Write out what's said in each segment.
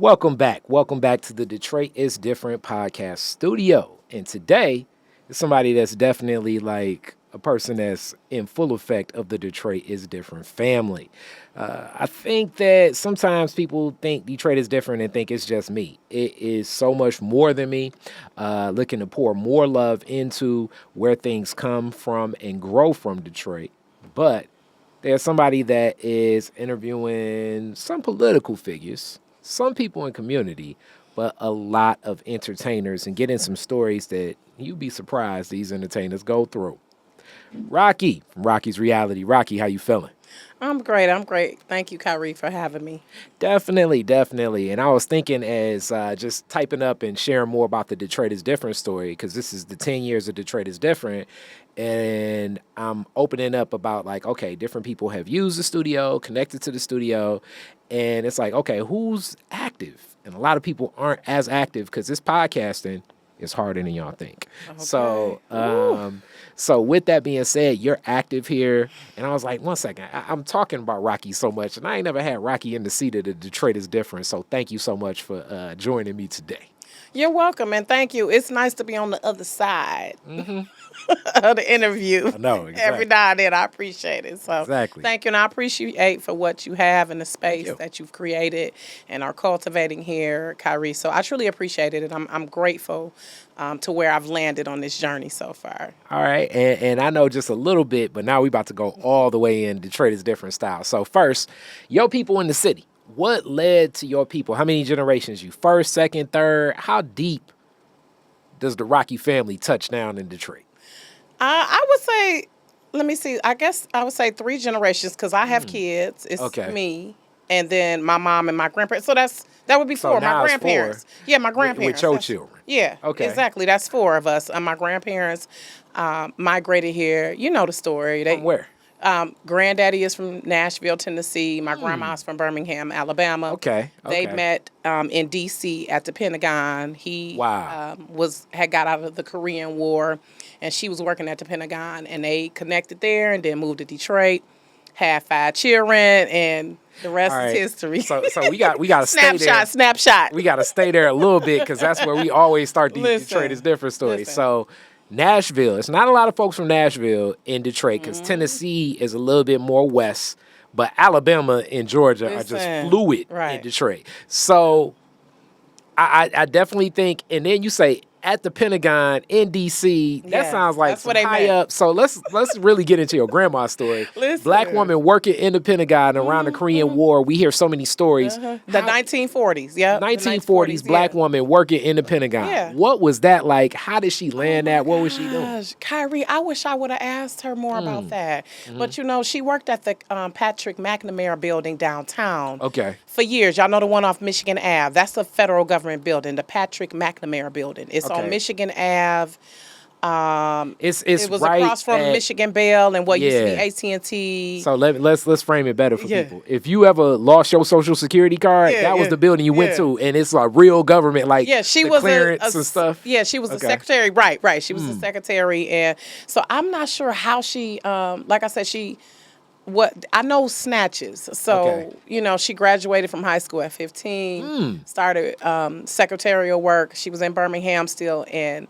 Welcome back. Welcome back to the Detroit is Different podcast studio. And today is somebody that's definitely like a person that's in full effect of the Detroit is Different family. I think that sometimes people think Detroit is different and think it's just me. It is so much more than me. Looking to pour more love into where things come from and grow from Detroit. But there's somebody that is interviewing some political figures, some people in community, but a lot of entertainers and getting some stories that you'd be surprised these entertainers go through. Rocki from Rocky's Reality. Rocki, how you feeling? I'm great. I'm great. Thank you, Kyrie, for having me. Definitely, definitely. And I was thinking as just typing up and sharing more about the Detroit is Different story, because this is the 10 years of Detroit is Different. And I'm opening up about like, okay, different people have used the studio, connected to the studio. And it's like, okay, who's active? And a lot of people aren't as active because this podcasting is harder than y'all think. Okay. So with that being said, you're active here. And I was like, one second, I'm talking about Rocki so much, and I ain't never had Rocki in the seat of the Detroit is Different. So thank you so much for joining me today. You're welcome, and thank you. It's nice to be on the other side of the interview. I know, exactly. Every now and then, I appreciate it. So Exactly. thank you, and I appreciate for what you have and the space you. that you've created and are cultivating here, Kyrie. So I truly appreciate it, and I'm grateful to where I've landed on this journey so far. All right, and I know just a little bit, but now we about to go all the way in Detroit is Different style. So first, your people in the city. What led to your people? How many generations? You first, second, third? How deep does the Rocki family touch down in Detroit? I would say, let me see. I guess I would say 3 generations because I have kids. It's Okay. me, and then my mom and my grandparents. So that would be So 4. now My it's grandparents. 4 Yeah, my grandparents. with your That's- children. Yeah. Okay. Exactly. That's 4 of us. My grandparents migrated here. You know the story. From where? Granddaddy is from Nashville, Tennessee. My grandma's from Birmingham, Alabama. Okay, They okay. met in D.C. at the Pentagon. He Wow. had got out of the Korean War, and she was working at the Pentagon, and they connected there, and then moved to Detroit. Had 5 children, and the rest All right. is history. So we got to stay there. Snapshot. We got to stay there a little bit because that's where we always start the Listen, Detroit is Different story. listen. So Nashville, it's not a lot of folks from Nashville in Detroit because Mm-hmm. Tennessee is a little bit more west, but Alabama and Georgia are just Listen, fluid in right. Detroit. So I definitely think, and then you say at the Pentagon in D.C. That Yeah, sounds like that's some where they high met. up. So let's really get into your grandma's story. Listen. Black woman working in the Pentagon around the Korean War. We hear so many stories. The How- 1940s, yeah. 1940s black woman working in the Pentagon. Yeah. What was that like? How did she land that? What was she doing? Gosh, Kyrie, I wish I would have asked her more about that. Mm-hmm. But you know, she worked at the Patrick McNamara building downtown Okay. for years. Y'all know the one off Michigan Ave. That's a federal government building, the Patrick McNamara building. It's Okay. on Michigan Ave. It's It was right across from at- Michigan Bell and what used to be Yeah. AT&T. So let's frame it better for Yeah. people. If you ever lost your social security card, Yeah, that was yeah, the building you went yeah. to, and it's like real government, like Yeah, she the was clearance and stuff. Yeah, she was Okay. a secretary. Right. She was a secretary, and so I'm not sure how she. Like I said, what I know snatches. So Okay. you know, she graduated from high school at 15. Started secretarial work. She was in Birmingham still, and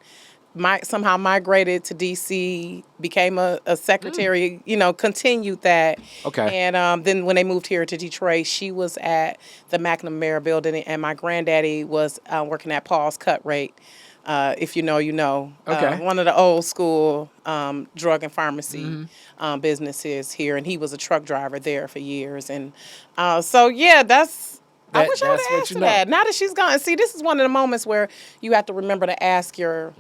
somehow migrated to DC. Became a secretary. You know, continued that. Okay. And then when they moved here to Detroit, she was at the McNamara building, and my granddaddy was working at Paul's Cut Rate. If you know, you know. Okay. One of the old school drug and pharmacy businesses here, and he was a truck driver there for years. And so, yeah, I wish I would that's have what asked you her know. that. Now that she's gone, see, this is one of the moments where you have to remember to ask your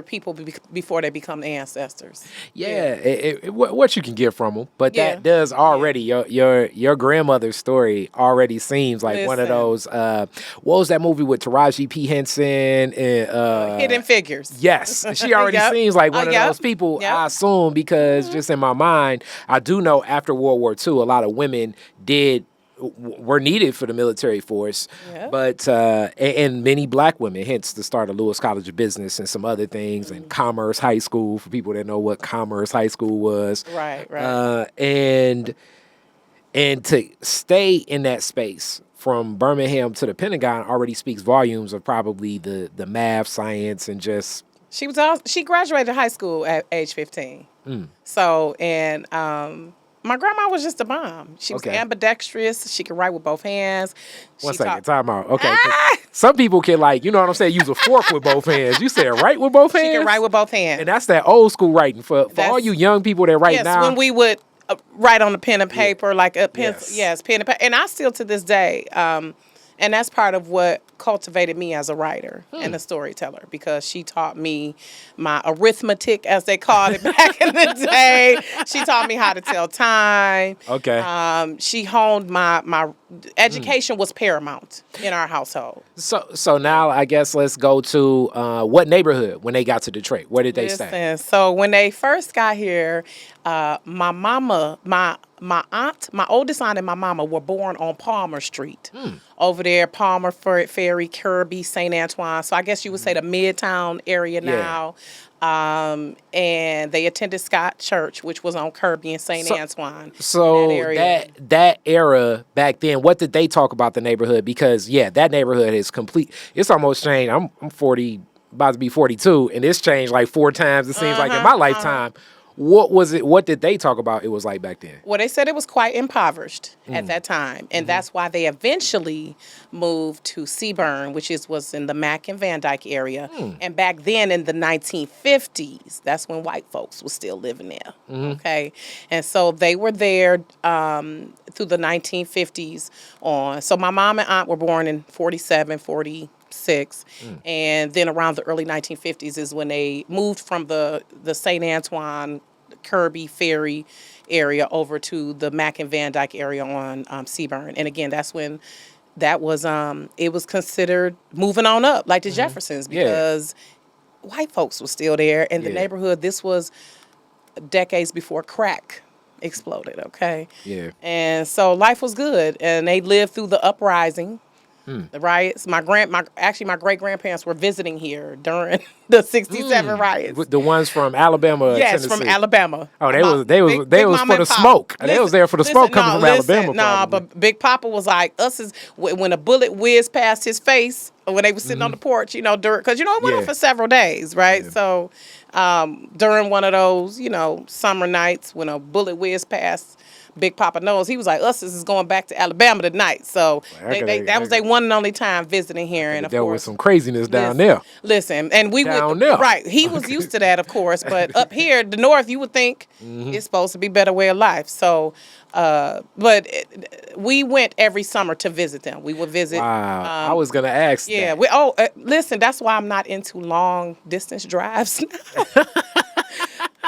people before they become the ancestors. Yeah, what you can get from them, but Yeah. that does already your grandmother's story already seems like one of Listen. those. What was that movie with Taraji P Henson and Hidden Figures. Yes, she already Yep. seems like one of Yep. those people. Yep. I assume because just in my mind, I do know after World War II, a lot of women were needed for the military force, Yep. but and many black women, hence the start of Lewis College of Business and some other things, and Commerce High School for people that know what Commerce High School was. Right. And to stay in that space from Birmingham to the Pentagon already speaks volumes of probably the math, science, and just She graduated high school at age 15. So, and my grandma was just a bomb. She was Okay. ambidextrous. She could write with both hands. One She second, taught- time out. Okay, 'cause some people can you know what I'm saying, use a fork with both hands. You said right with both hands? She could write with both hands. And that's that old school writing. For all That's- you young people that write Yes, now. when we would write on the pen and paper, like a pen. Yes. Yes, pen and paper. And I still to this day, and that's part of what cultivated me as a writer and a storyteller, because she taught me my arithmetic, as they called it back in the day. She taught me how to tell time. Okay. She honed my education was paramount in our household. So now I guess let's go to what neighborhood when they got to Detroit? Where did they stay? Listen, so when they first got here, my mama, my aunt, my oldest aunt and my mama were born on Palmer Street. Over there, Palmer, Ferry, Kirby, St. Antoine. So I guess you would say the Midtown area now. And they attended Scott Church, which was on Kirby and St. Antoine. So area. that era back then, what did they talk about the neighborhood? Because that neighborhood is complete. It's almost changed. I'm 40, about to be 42, and it's changed like 4 times. It seems like in my lifetime. What was it? What did they talk about? It was like back then. Well, they said it was quite impoverished at that time, and that's why they eventually moved to Seaburn, which was in the Mack and Van Dyke area. And back then, in the 1950s, that's when white folks were still living there. Okay, and so they were there through the 1950s on. So my mom and aunt were born in 47, 46, and then around the early 1950s is when they moved from the St. Antoine, Kirby, Ferry area over to the Mack and Van Dyke area on Seaburn. And again, that's when that was it was considered moving on up, like the Jeffersons, because white folks were still there in the neighborhood. This was decades before crack exploded. Okay. Yeah. And so life was good, and they lived through the uprising. The riots. My great grandparents were visiting here during the '67 riots. The ones from Alabama, Yes, Tennessee. from Alabama. Oh, they was Big was Mama for the and Papa. smoke. They was there for the smoke coming from Alabama. Nah, probably. but Big Papa was like, when a bullet whizzed past his face when they were sitting on the porch, during, because it went on for several days, right? Yeah. So during one of those, summer nights when a bullet whizzed past Big Papa knows, he was like, us is going back to Alabama tonight. So that was their one and only time visiting here. And of there course, was some craziness down there. Listen, and we Down would there. right. He was used to that, of course, but up here, the north, you would think it's supposed to be better way of life. So, we went every summer to visit them. We would visit. Wow, I was gonna ask. Yeah. that. Listen, that's why I'm not into long distance drives.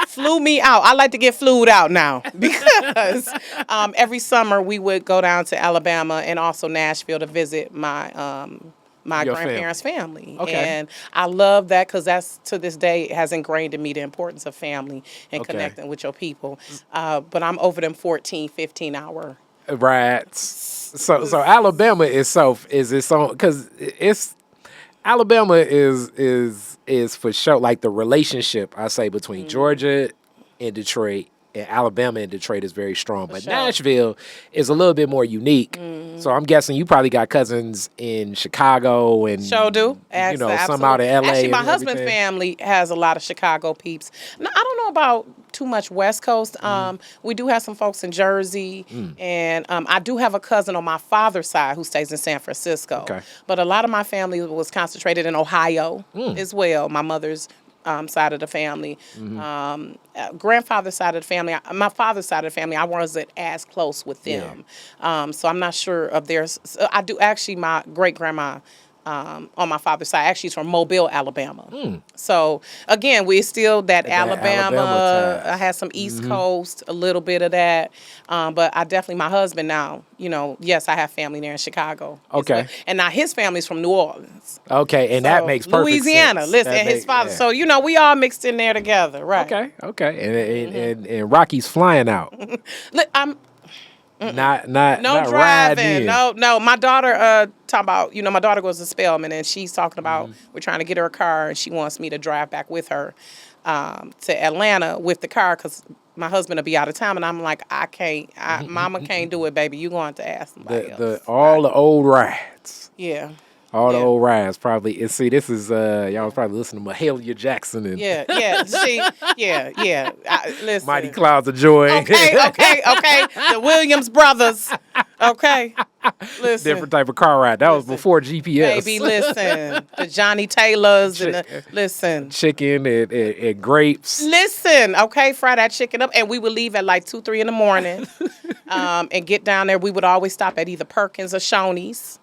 Flew me out. I like to get flued out now because every summer we would go down to Alabama and also Nashville to visit my Your grandparents' family. Okay. And I love that because that's, to this day, it has ingrained in me the importance of family and Okay. connecting with your people. But I'm over them 14, 15-hour. Right. So Alabama is its own, because it's Alabama is for sure, like the relationship I say between Georgia and Detroit and Alabama and Detroit is very strong, but sure. Nashville is a little bit more unique. So I'm guessing you probably got cousins in Chicago and Sure do. some out of LA. Actually, my and husband's everything. family has a lot of Chicago peeps. Now, I don't know about too much West Coast. We do have some folks in Jersey, and I do have a cousin on my father's side who stays in San Francisco. Okay. But a lot of my family was concentrated in Ohio as well. My mother's side of the family. Grandfather's side of the family, my father's side of the family, I wasn't as close with them. So I'm not sure of theirs. I do actually, my great grandma on my father's side, actually, she's from Mobile, Alabama. So again, we're still that Alabama. Alabama ties. I had some East Coast, a little bit of that. But I definitely, my husband now, yes, I have family there in Chicago. Okay. And now his family's from New Orleans. Okay, and that So, makes perfect Louisiana, sense. listen, That and his make- father. yeah. So, we all mixed in there together, right? Okay. And Rocky's flying out. Look, I'm Not no not riding driving. in. No. My daughter talking about, my daughter goes to Spelman and she's talking about we're trying to get her a car and she wants me to drive back with her. to Atlanta with the car because my husband will be out of town, and I'm like, I can't. Mama can't do it, baby. You going to ask somebody The else. all the old rides. Yeah. All the Yeah. old rides probably. And see, this is y'all was probably listening to Mahalia Jackson and Yeah. See, yeah. Mighty Listen. Clouds of Joy. Okay. The Williams brothers. Okay. Listen. Different type of car ride. That was Listen. before GPS. Baby, listen. The Johnny Taylors and listen. Chicken and grapes. Listen, okay, fry that chicken up, and we would leave at like 2, 3 in the morning, and get down there. We would always stop at either Perkins or Shoney's,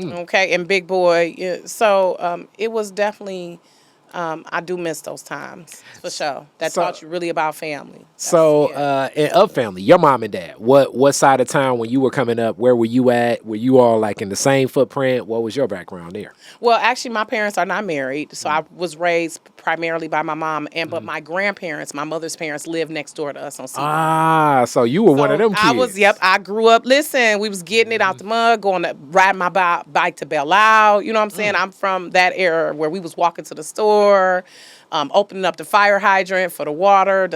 okay, and Big Boy. Yeah. So it was definitely. I do miss those times for sure. That taught you really about family. And of family, your mom and dad. What side of town when you were coming up? Where were you at? Were you all like in the same footprint? What was your background there? Well, actually, my parents are not married, so I was raised primarily by my mom, but my grandparents, my mother's parents, lived next door to us on Seaboard. Ah, so you were one of them kids. I grew up. Listen, we was getting it out the mud, riding my bike to Belle Isle. You know what I'm saying? I'm from that era where we was walking to the store. Opening up the fire hydrant for the water,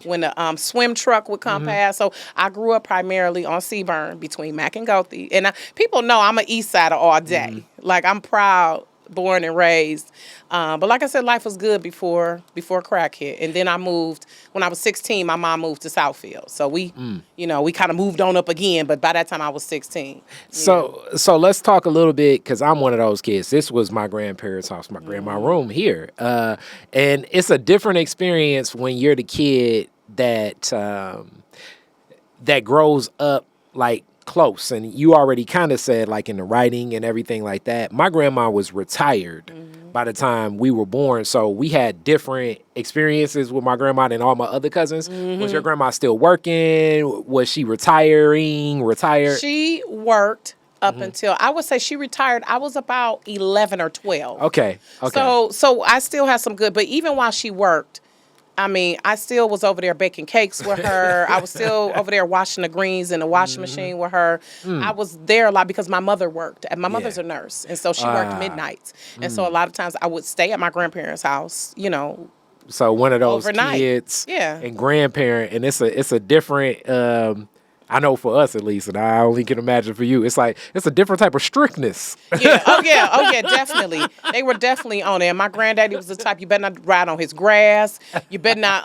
when the swim truck would come past. So I grew up primarily on Seaburn between Mack and Gothey. And people know I'm an East Sider all day. Like, I'm proud, born and raised. But like I said, life was good before crack hit. And then I moved, when I was 16, my mom moved to Southfield. So we kind of moved on up again. But by that time, I was 16. So let's talk a little bit, because I'm one of those kids. This was my grandparents' house, my grandma's room here. And it's a different experience when you're the kid that grows up like close, and you already kind of said like in the writing and everything like that. My grandma was retired by the time we were born, so we had different experiences with my grandma than all my other cousins. Was your grandma still working? Was she retired? She worked up until, I would say she retired. I was about 11 or 12. Okay. So I still had some good, but even while she worked, I mean, I still was over there baking cakes with her. I was still over there washing the greens in the washing machine with her. I was there a lot because my mother worked. And my mother's a nurse, and so she worked midnights. And so a lot of times I would stay at my grandparents' house, So one of those overnight. kids Yeah. and grandparent, and it's a different. I know for us at least, and I only can imagine for you. It's a different type of strictness. Yeah. Oh yeah. Definitely. They were definitely on it. And my granddaddy was the type, you better not ride on his grass. You better not,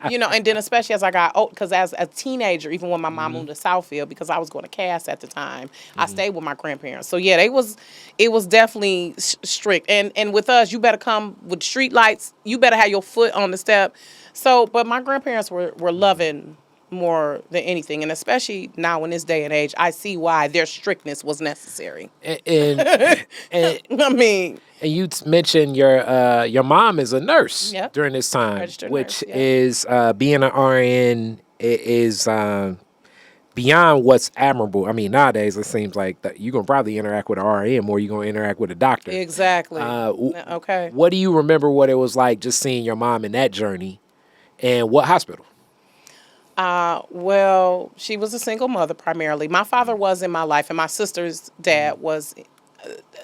and then especially as I got old, because as a teenager, even when my mom moved to Southfield, because I was going to Cass at the time, I stayed with my grandparents. So yeah, it was definitely strict. And with us, you better come with street lights. You better have your foot on the step. So, but my grandparents were loving more than anything, and especially now in this day and age, I see why their strictness was necessary. And I mean, and you mentioned your mom is a nurse during this time, registered which nurse, is being an RN is beyond what's admirable. I mean, nowadays it seems like that you're gonna probably interact with an RN more you're gonna interact with a doctor. Exactly. Okay. What do you remember what it was like just seeing your mom in that journey, and what hospital? Well, she was a single mother primarily. My father was in my life, and my sister's dad was.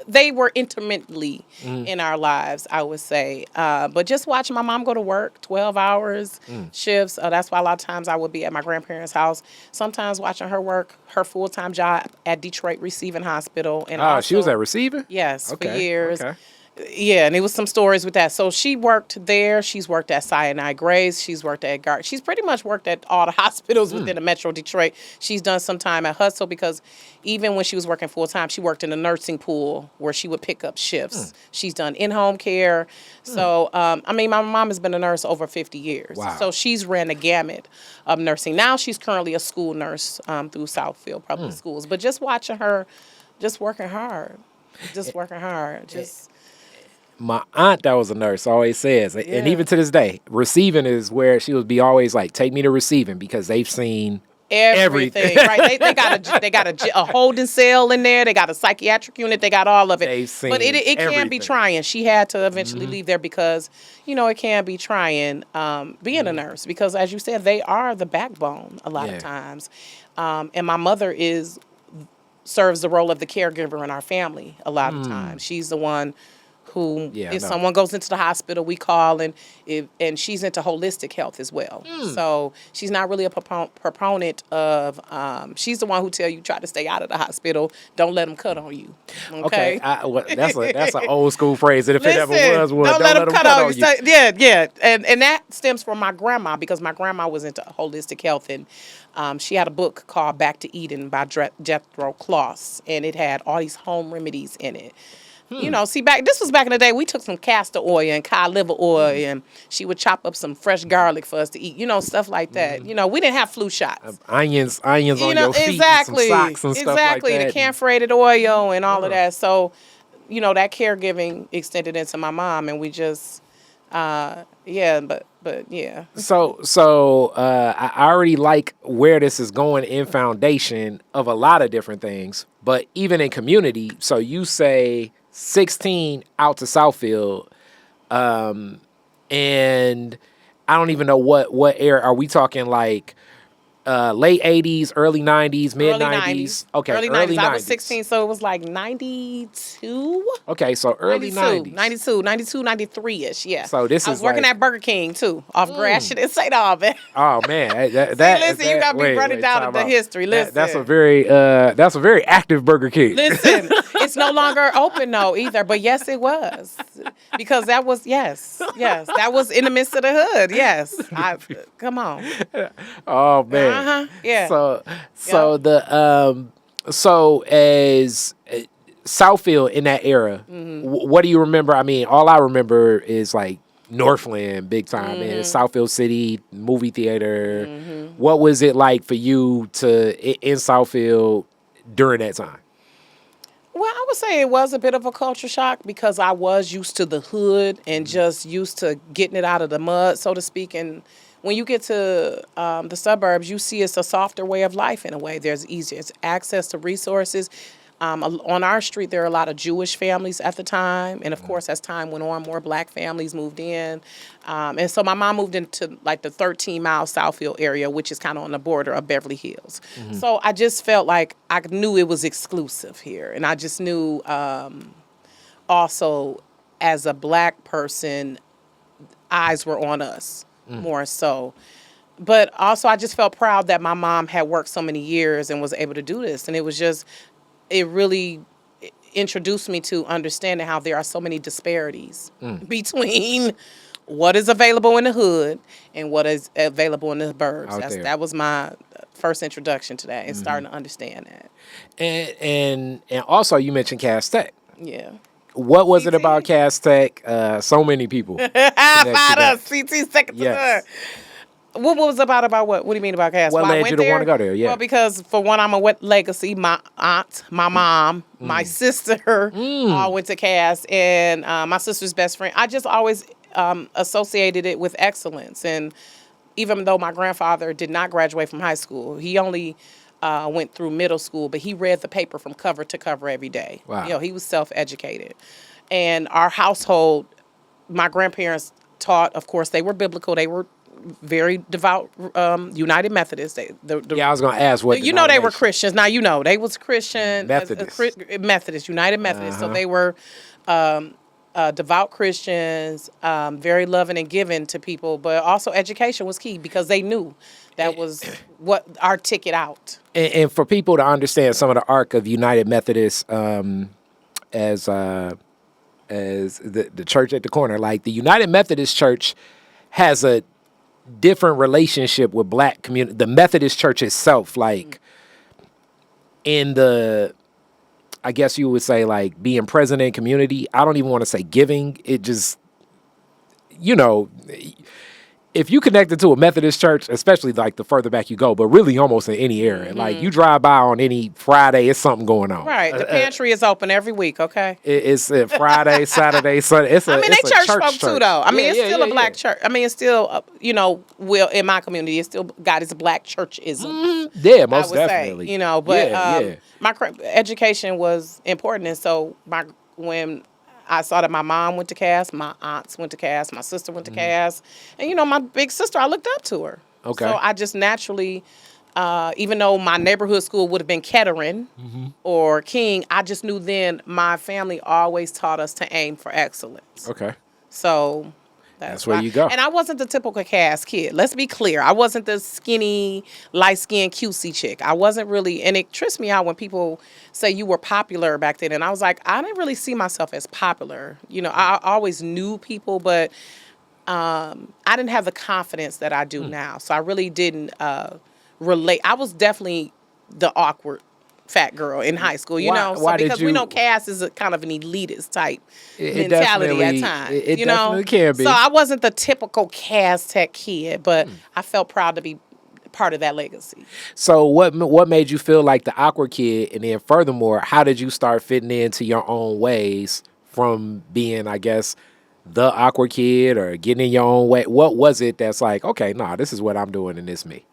They were intermittently in our lives, I would say. But just watching my mom go to work, 12 hours shifts. That's why a lot of times I would be at my grandparents' house. Sometimes watching her work, her full-time job at Detroit Receiving Hospital. And she was at Receiving? Yes, Okay, for years. okay. Yeah, and it was some stories with that. So she worked there. She's worked at Sinai Grace. She's worked at Gart. She's pretty much worked at all the hospitals within the Metro Detroit. She's done some time at Hustle because even when she was working full time, she worked in a nursing pool where she would pick up shifts. She's done in-home care. So, I mean, my mom has been a nurse over 50 years. Wow. So she's ran the gamut of nursing. Now she's currently a school nurse through Southfield Public Schools. But just watching her, just working hard. My aunt that was a nurse always says, and even to this day, Receiving is where she would be always like, take me to Receiving, because they've seen everything. Right? They got a holding cell in there. They got a psychiatric unit. They got all of it. They've seen but it can be everything. trying. She had to eventually leave there because, it can be trying being a nurse because, as you said, they are the backbone a lot of times. And my mother serves the role of the caregiver in our family a lot of times. She's the one who Yeah, I if know. someone goes into the hospital, we call, and she's into holistic health as well. So she's not really a proponent of. She's the one who tell you try to stay out of the hospital. Don't let them cut on you. Okay, Okay. well, that's an old school phrase, and if it ever Listen, was one, don't don't let them them cut cut on on you. you. So, yeah, and that stems from my grandma because my grandma was into holistic health, and she had a book called Back to Eden by Jethro Kloss, and it had all these home remedies in it. See, this was back in the day. We took some castor oil and cod liver oil, and she would chop up some fresh garlic for us to eat. Stuff like that. We didn't have flu shots. Onions on your feet, and some Exactly, socks and stuff like exactly. The that. camphorated oil and all of that. So, that caregiving extended into my mom, and we just, yeah, but yeah. I already like where this is going in foundation of a lot of different things, but even in community. So you say 16 out to Southfield, and I don't even know what era are we talking, like late 80s, early 90s, mid Early 90s. 90s. Okay, Early early 90s. I 90s. was 16, so it was like 92? Okay, so early 90s. 93-ish, yeah. So this I was is working like- at Burger King, too, off Gratiot and St. Albans. Oh man, listen, you gotta be running down time the out. history. Listen. That's a very active Burger King. Listen, it's no longer open, though, either. But yes, it was. Because that was, yes, that was in the midst of the hood, yes. Come on. Oh man. Yeah. So as Southfield in that era, what do you remember? I mean, all I remember is like Northland, big time, and Southfield City movie theater. What was it like for you in Southfield during that time? Well, I would say it was a bit of a culture shock because I was used to the hood and just used to getting it out of the mud, so to speak. And when you get to the suburbs, you see it's a softer way of life in a way. There's easier access to resources. On our street, there are a lot of Jewish families at the time. And of course, as time went on, more black families moved in. And so my mom moved into like the 13-mile Southfield area, which is kind of on the border of Beverly Hills. So I just felt like I knew it was exclusive here. And I just knew also as a black person, eyes were on us more so. But also I just felt proud that my mom had worked so many years and was able to do this. And it really introduced me to understanding how there are so many disparities between what is available in the hood and what is available in the burbs. That was my first introduction to that and starting to understand that. And also you mentioned Cass Tech. Yeah. What was it about Cass Tech? So many people. About us, CT second to Yes. none. What was about what? What do you mean about Cass? What Why I led went you to there? want to go there? Yeah. Well, because for one, I'm a wet legacy. My aunt, my mom, my sister all went to Cass, and my sister's best friend. I just always associated it with excellence. And even though my grandfather did not graduate from high school, he only went through middle school, but he read the paper from cover to cover every day. Wow. He was self-educated. And our household, my grandparents taught, of course, they were biblical. They were very devout United Methodists. I was going to ask what they were denomination. Christians. Now they was Christian Methodist. Methodist, United Methodists. So they were devout Christians, very loving and giving to people, but also education was key because they knew that was what our ticket out. And for people to understand some of the arc of United Methodists as the church at the corner, like the United Methodist Church has a different relationship with black community. The Methodist Church itself, like in the, I guess you would say, like being present in community. I don't even want to say giving. It just, if you connected to a Methodist church, especially like the further back you go, but really almost in any area, like you drive by on any Friday, it's something going on. Right. The pantry is open every week, okay? It's Friday, Saturday, Sunday. They church folk too, though. It's still a black church. It's still, well, in my community, it's still got its black churchism. Yeah, most I would definitely. say, but my education was important. And so when I saw that my mom went to Cass, my aunts went to Cass, my sister went to Cass. And, my big sister, I looked up to her. Okay. So I just naturally Even though my neighborhood school would have been Kettering or King, I just knew then my family always taught us to aim for excellence. Okay. So That's that's where why. you go. And I wasn't the typical cast kid. Let's be clear. I wasn't the skinny, light-skinned, cutesy chick. I wasn't really, and it trips me out when people say you were popular back then. And I was like, I didn't really see myself as popular. You know, I always knew people, but I didn't have the confidence that I do now. So I really didn't relate. I was definitely the awkward fat girl in high school, you know. So why did because we you- know cast is a kind of an elitist type It mentality at definitely- times. it you know, definitely can be. So I wasn't the typical cast tech kid, but I felt proud to be part of that legacy. So what made you feel like the awkward kid, and then furthermore, how did you start fitting into your own ways from being, I guess, the awkward kid or getting in your own way? What was it that's like, okay, nah, this is what I'm doing and this me?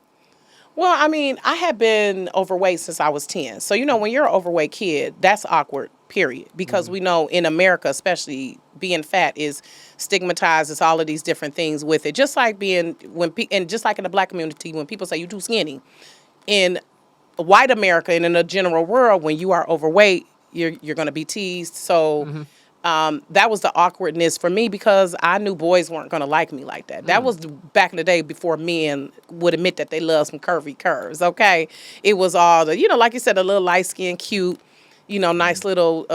Well, I mean, I had been overweight since I was 10. So, you know, when you're an overweight kid, that's awkward, period. Because we know in America, especially, being fat is stigmatized. It's all of these different things with it. Just like and just like in the black community, when people say you're too skinny. In white America and in the general world, when you are overweight, you're going to be teased. So that was the awkwardness for me because I knew boys weren't going to like me like that. That was back in the day before men would admit that they love some curvy curves, okay? It was all the, you know, like you said, a little light-skinned, cute, you know, nice little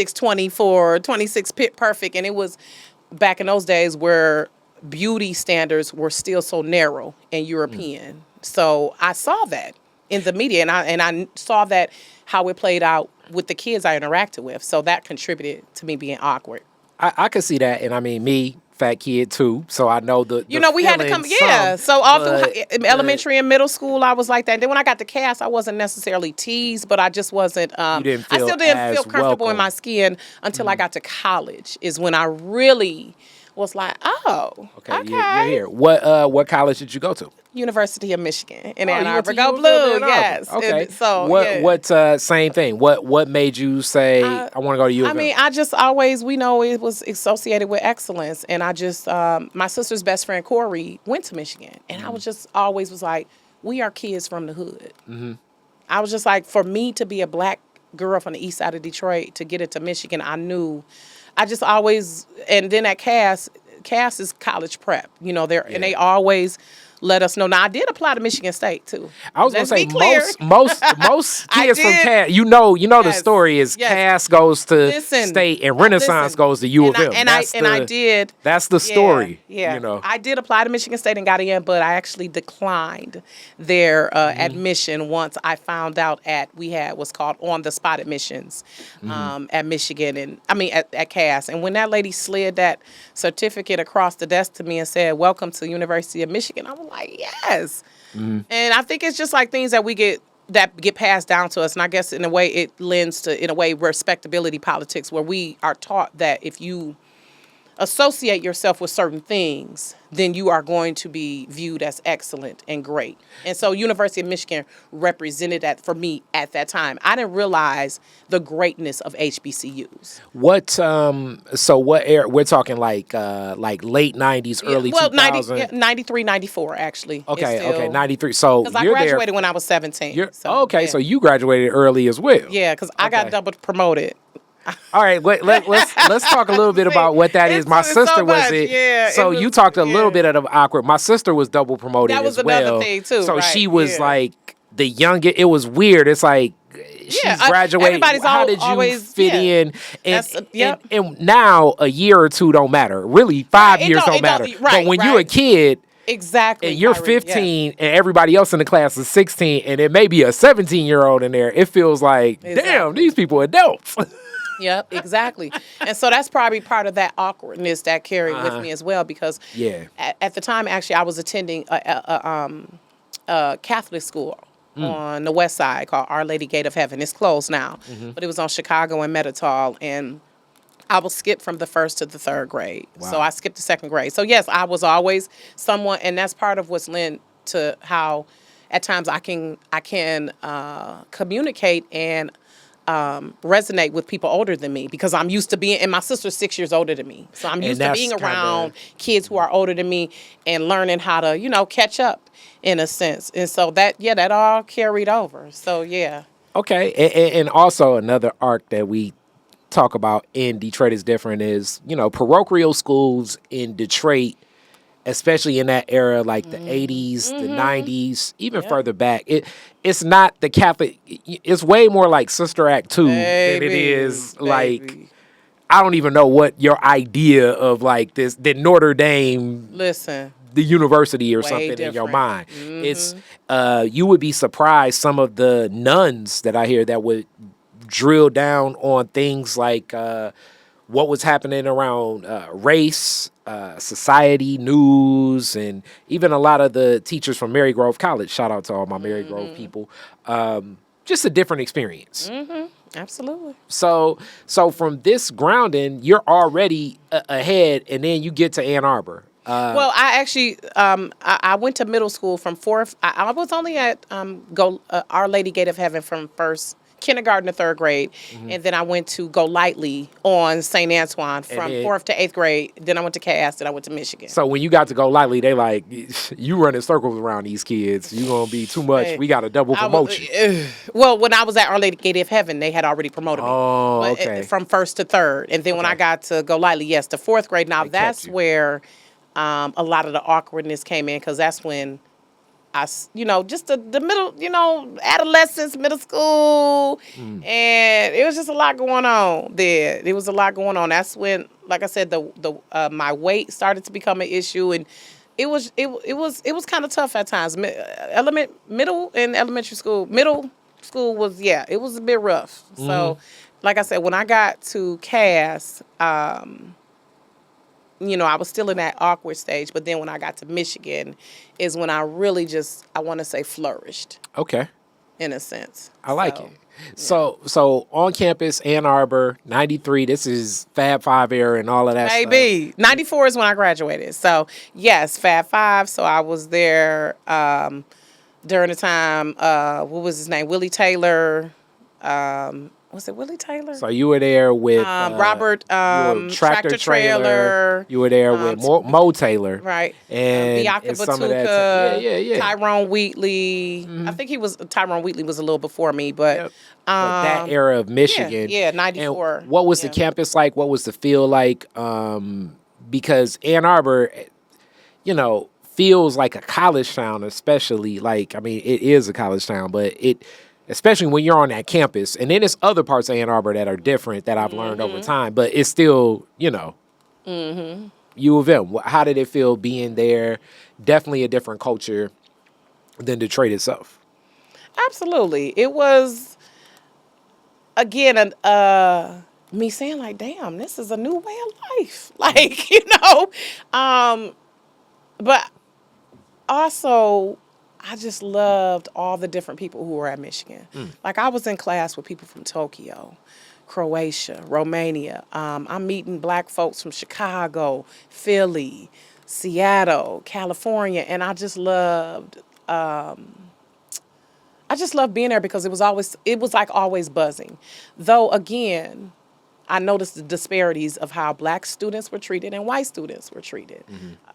36-24, 26 pit perfect. And it was back in those days where beauty standards were still so narrow and European. So I saw that in the media, and I saw that how it played out with the kids I interacted with. So that contributed to me being awkward. I could see that, and I mean, me, fat kid too, so I know the You know, we had to feeling come, yeah. So all but- through elementary and middle school, I was like that. And then when I got to cast, I wasn't necessarily teased, but I just wasn't. You didn't I feel still didn't as feel comfortable welcome. in my skin until I got to college. Is when I really was like, oh, Okay, you're here. What college did you go to? University of Michigan in Oh, Ann you went to Arbor. Go University of Blue, Ann Arbor. yes. Okay. And so yeah. What same thing? What made you say I want to go to U of I M? mean, I just always, we know it was associated with excellence. And I just, my sister's best friend, Corey, went to Michigan. And I was just always was like, we are kids from the hood. I was just like, for me to be a black girl from the east side of Detroit, to get into Michigan, I just always, and then at Cass is college prep. You know, and they always let us know. Now, I did apply to Michigan State, too. I was gonna Let's say be clear. most I kids from did. Cass. You know the Yes. story is Yes. Cass goes to Listen, State and Renaissance listen. goes to U of And M. I did. That's the story. Yeah. You know. I did apply to Michigan State and got in, but I actually declined their admission once I found out we had what's called on-the-spot admissions at Michigan, and I mean at Cass. And when that lady slid that certificate across the desk to me and said, "Welcome to University of Michigan," I was like, yes. And I think it's just like things that get passed down to us. And I guess in a way it lends to, in a way, respectability politics, where we are taught that if you associate yourself with certain things, then you are going to be viewed as excellent and great. And so University of Michigan represented that for me at that time. I didn't realize the greatness of HBCUs. What era we're talking like late 90s, early 2000s? 93, 94 actually. Okay, 93. So Because I you're graduated there. when I was 17. So you graduated early as well. Yeah, because I got Okay. double promoted. All right, let's talk a little bit about what that is. My It's so sister was much, it. yeah, So it was- you talked a little yeah. bit of awkward. My sister was double promoted That was as well. another thing, too, So right, she was yeah. like the youngest. It was weird. It's like she's graduated. everybody's How did you always fit yeah. in? That's yep. And now a year or two don't matter. Really, 5 Right, years don't it matter. don't- But right, when you're a right. kid. Exactly. And you're Kyrie, 15 and everybody else in the class is 16 and it may be a 17-year-old in there. It feels like, damn, Exactly. these people are adults. Yep, exactly. And so that's probably part of that awkwardness that carried with me as well, because Yeah. at the time, actually, I was attending a Catholic school on the west side called Our Lady Gate of Heaven. It's closed now, but it was on Chicago and Metatol, and I was skipped from the first to the third grade. Wow. So I skipped the second grade. So yes, I was always someone, and that's part of what's lent to how at times I can communicate and resonate with people older than me because I'm used to being, and my sister's 6 years older than me. So I'm used to that's being kinda around kids who are older than me and learning how to, catch up in a sense. And so that all carried over. So yeah. Okay, and also another arc that we talk about in Detroit is different is, parochial schools in Detroit, especially in that era, like the 80s, the 90s, even Yep. further back. It's not the Catholic. It's way more like Sister Act 2 than it is like, Baby. I don't even know what your idea of like this, the Notre Dame, Listen, the university or way something in your different. mind. It's you would be surprised some of the nuns that I hear that would drill down on things like what was happening around race, society, news, and even a lot of the teachers from Mary Grove College. Shout out to all my Mary Grove people. Just a different experience. Absolutely. So from this grounding, you're already ahead, and then you get to Ann Arbor. Well, I actually, I went to middle school from fourth. I was only at Our Lady Gate of Heaven from kindergarten to third grade, and then I went to Go Lightly on St. Antoine from fourth to eighth grade. Then I went to Cass. Then I went to Michigan. So when you got to Go Lightly, they like, you running circles around these kids. You gonna be too much. We got to double promote you. Well, when I was at Our Lady Gate of Heaven, they had already promoted me. Oh, okay. From first to third, and then when I got to Go Lightly, yes, to fourth grade. Now that's you. where a lot of the awkwardness came in because that's when just the middle, adolescence, middle school, and it was just a lot going on there. There was a lot going on. That's when, like I said, my weight started to become an issue, and it was kind of tough at times. Middle and elementary school, middle school was it was a bit rough. So, like I said, when I got to Cass, I was still in that awkward stage, but then when I got to Michigan is when I really I want to say flourished. Okay. In a sense. I like it. So on campus, Ann Arbor, 93, this is Fab Five era and all of that Maybe. 94 is when I graduated. So, yes, Fab Five. So I was there during the time, what was his name? Willie Taylor. Was it Willie Taylor? So you were there with Robert Tractor Trailer. You were there with Mo Taylor, right? And Bianca some of Batuka, that. Tyrone Wheatley. I think Tyrone Wheatley was a little before me, but But that era of Michigan, 94. And what was the campus like? What was the feel like? Because Ann Arbor, feels like a college town, especially like it is a college town, but especially when you're on that campus. And then there's other parts of Ann Arbor that are different that I've learned over time, but it's still, U of M. How did it feel being there? Definitely a different culture than Detroit itself. Absolutely. It was, again, me saying like, damn, this is a new way of life. Like, but also, I just loved all the different people who were at Michigan. Like I was in class with people from Tokyo, Croatia, Romania. I'm meeting black folks from Chicago, Philly, Seattle, California, and I just loved being there because it was like always buzzing. Though again, I noticed the disparities of how black students were treated and white students were treated.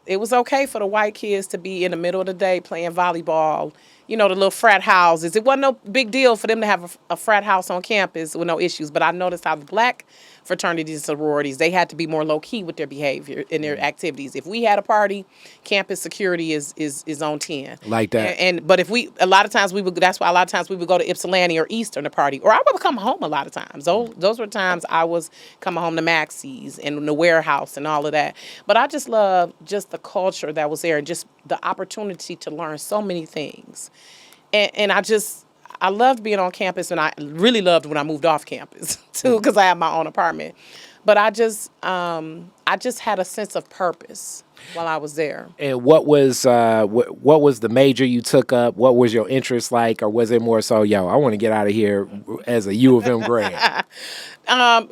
It was okay for the white kids to be in the middle of the day playing volleyball, the little frat houses. It wasn't no big deal for them to have a frat house on campus with no issues. But I noticed how the black fraternities and sororities, they had to be more low-key with their behavior and their activities. If we had a party, campus security is on 10. Like that. But if a lot of times that's why a lot of times we would go to Ypsilanti or Eastern to party. Or I would come home a lot of times. Those were times I was coming home to Maxie's and the warehouse and all of that. But I just love just the culture that was there and just the opportunity to learn so many things. And I loved being on campus, and I really loved when I moved off campus too, because I had my own apartment. But I just had a sense of purpose while I was there. And what was the major you took up? What was your interest like, or was it more so, I want to get out of here as a U of M grad?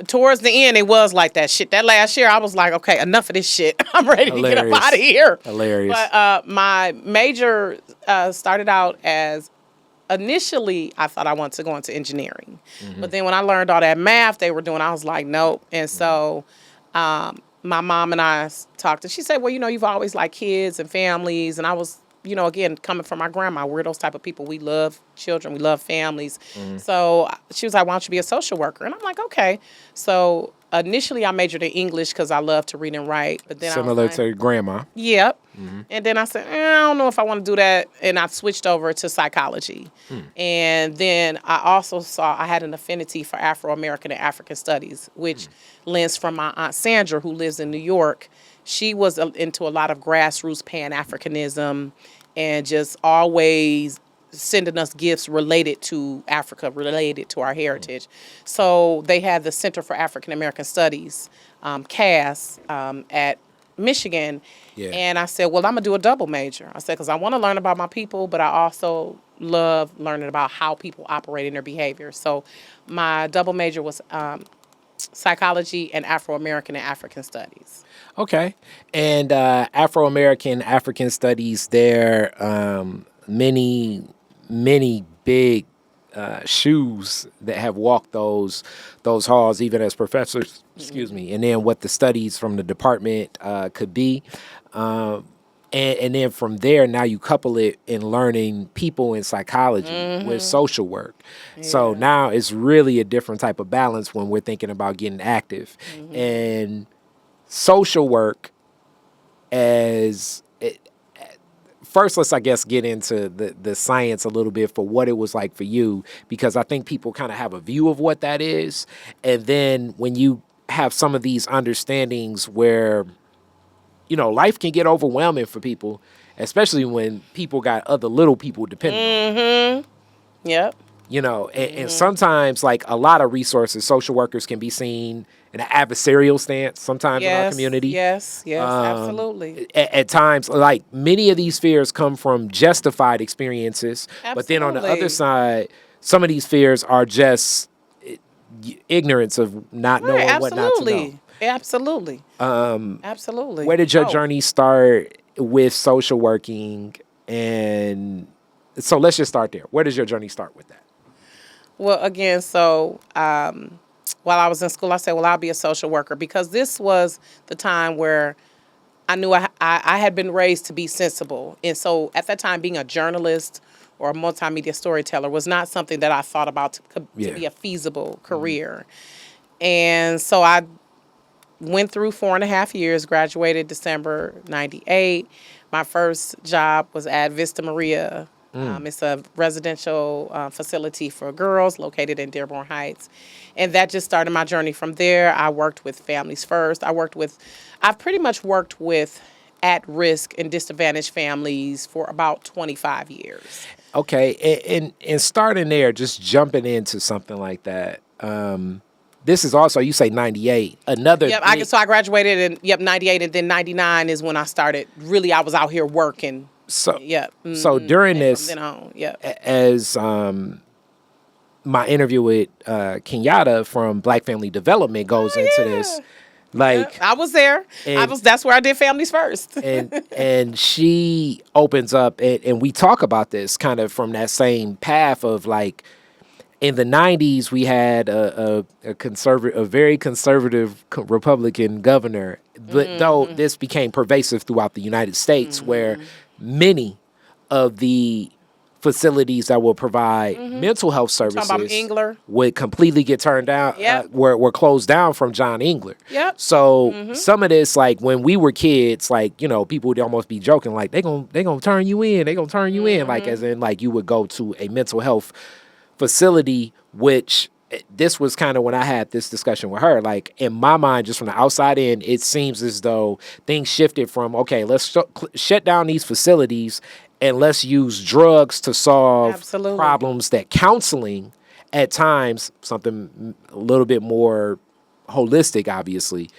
Towards the end, it was like that shit. That last year, I was like, okay, enough of this shit. I'm ready to get up out of here. Hilarious. But my major started out as initially I thought I wanted to go into engineering. But then when I learned all that math they were doing, I was like, nope. And so my mom and I talked, and she said, well, you've always liked kids and families. And I was, again, coming from my grandma, we're those type of people. We love children. We love families. So she was like, why don't you be a social worker? And I'm like, okay. So initially I majored in English because I love to read and write. But then Similar I was to like, your grandma. yep. And then I said, I don't know if I want to do that. And I switched over to psychology. And then I also saw I had an affinity for Afro-American and African studies, which lends from my Aunt Sandra, who lives in New York. She was into a lot of grassroots Pan-Africanism and just always sending us gifts related to Africa, related to our heritage. So they had the Center for African American Studies, CAS, at Michigan. Yeah. And I said, well, I'm going to do a double major. I said, because I want to learn about my people, but I also love learning about how people operate in their behavior. So my double major was psychology and Afro-American and African studies. Okay. And Afro-American, African studies, there many, many big shoes that have walked those halls, even as professors, excuse me, and then what the studies from the department could be. And then from there, now you couple it in learning people in psychology with social work. So now it's really a different type of balance when we're thinking about getting active. And social work as first, let's, I guess, get into the science a little bit for what it was like for you, because I think people kind of have a view of what that is. And then when you have some of these understandings where, life can get overwhelming for people, especially when people got other little people depending on them. Yep. And sometimes, like, a lot of resources, social workers can be seen in an adversarial stance sometimes in our community. Yes, absolutely. At times, like, many of these fears come from justified experiences. But then on the other side, some of these fears are just ignorance of not knowing what not to know. Absolutely. Absolutely. Where did your journey start with social working? And so let's just start there. Where does your journey start with that? Well, again, so while I was in school, I said, well, I'll be a social worker, because this was the time where I knew I had been raised to be sensible. And so at that time, being a journalist or a multimedia storyteller was not something that I thought about to be a feasible career. And so I went through 4.5 years, graduated December 98. My first job was at Vista Maria. It's a residential facility for girls located in Dearborn Heights. And that just started my journey from there. I worked with families first. I've pretty much worked with at-risk and disadvantaged families for about 25 years. Okay, and starting there, just jumping into something like that. This is also, you say 98, another. Yep, so I graduated in 98, and then 99 is when I started. Really, I was out here working. So, so during this, from then on, as my interview with Kenyatta from Black Family Development goes into this, like, I was there. That's where I did families first. and she opens up, and we talk about this kind of from that same path of, like, in the 90s, we had a very conservative Republican governor, but though this became pervasive throughout the United States, where many of the facilities that will provide mental health services would completely get turned down, were closed down from John Engler. So some of this, like, when we were kids, like, people would almost be joking, like, they gonna turn you in, like, as in, like, you would go to a mental health facility, which this was kind of when I had this discussion with her. Like, in my mind, just from the outside in, it seems as though things shifted from, okay, let's shut down these facilities and let's use drugs to solve problems that counseling, at times, something a little bit more holistic, obviously,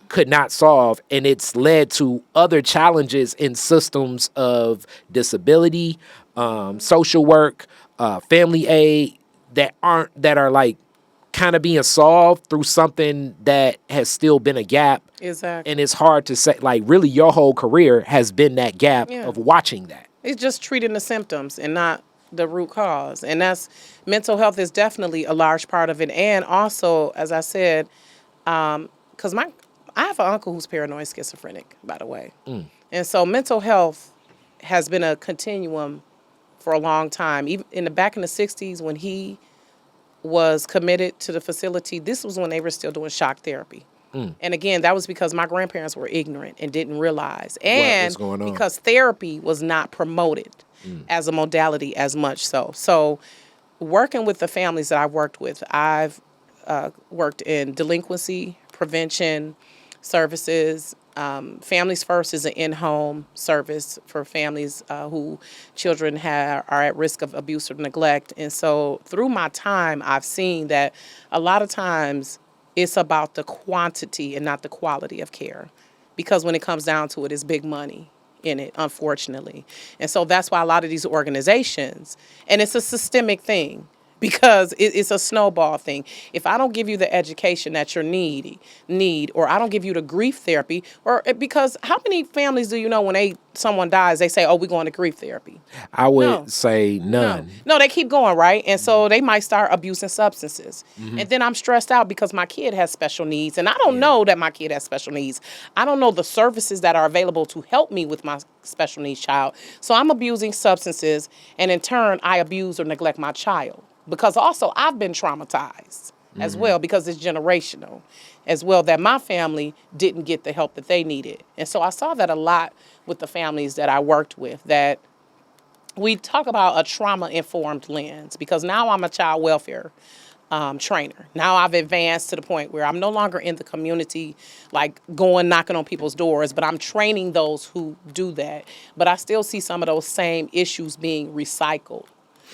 could not solve. And it's led to other challenges in systems of disability, social work, family aid, that are like kind of being solved through something that has still been a gap. Exactly. And it's hard to say, like, really your whole career has been that gap of watching that. It's just treating the symptoms and not the root cause. And that's mental health is definitely a large part of it. And also, as I said, because I have an uncle who's paranoid schizophrenic, by the way. And so mental health has been a continuum for a long time. Even back in the 60s when he was committed to the facility, this was when they were still doing shock therapy. And again, that was because my grandparents were ignorant and didn't realize. What was And going on? because therapy was not promoted as a modality as much so. So working with the families that I've worked with, I've worked in delinquency prevention services. Families First is an in-home service for families who children are at risk of abuse or neglect. And so through my time, I've seen that a lot of times it's about the quantity and not the quality of care. Because when it comes down to it, it's big money in it, unfortunately. And so that's why a lot of these organizations, and it's a systemic thing, because it's a snowball thing. If I don't give you the education that you need, or I don't give you the grief therapy, or because how many families do you know when someone dies, they say, "Oh, we're going to grief therapy." I would No. say No, none. no, they keep going, right? And so they might start abusing substances. And then I'm stressed out because my kid has special needs. And I don't know that my kid has special needs. I don't know the services that are available to help me with my special needs child. So I'm abusing substances. And in turn, I abuse or neglect my child. Because also I've been traumatized as well, because it's generational as well, that my family didn't get the help that they needed. And so I saw that a lot with the families that I worked with, that we talk about a trauma-informed lens, because now I'm a child welfare trainer. Now I've advanced to the point where I'm no longer in the community, like going knocking on people's doors, but I'm training those who do that. But I still see some of those same issues being recycled.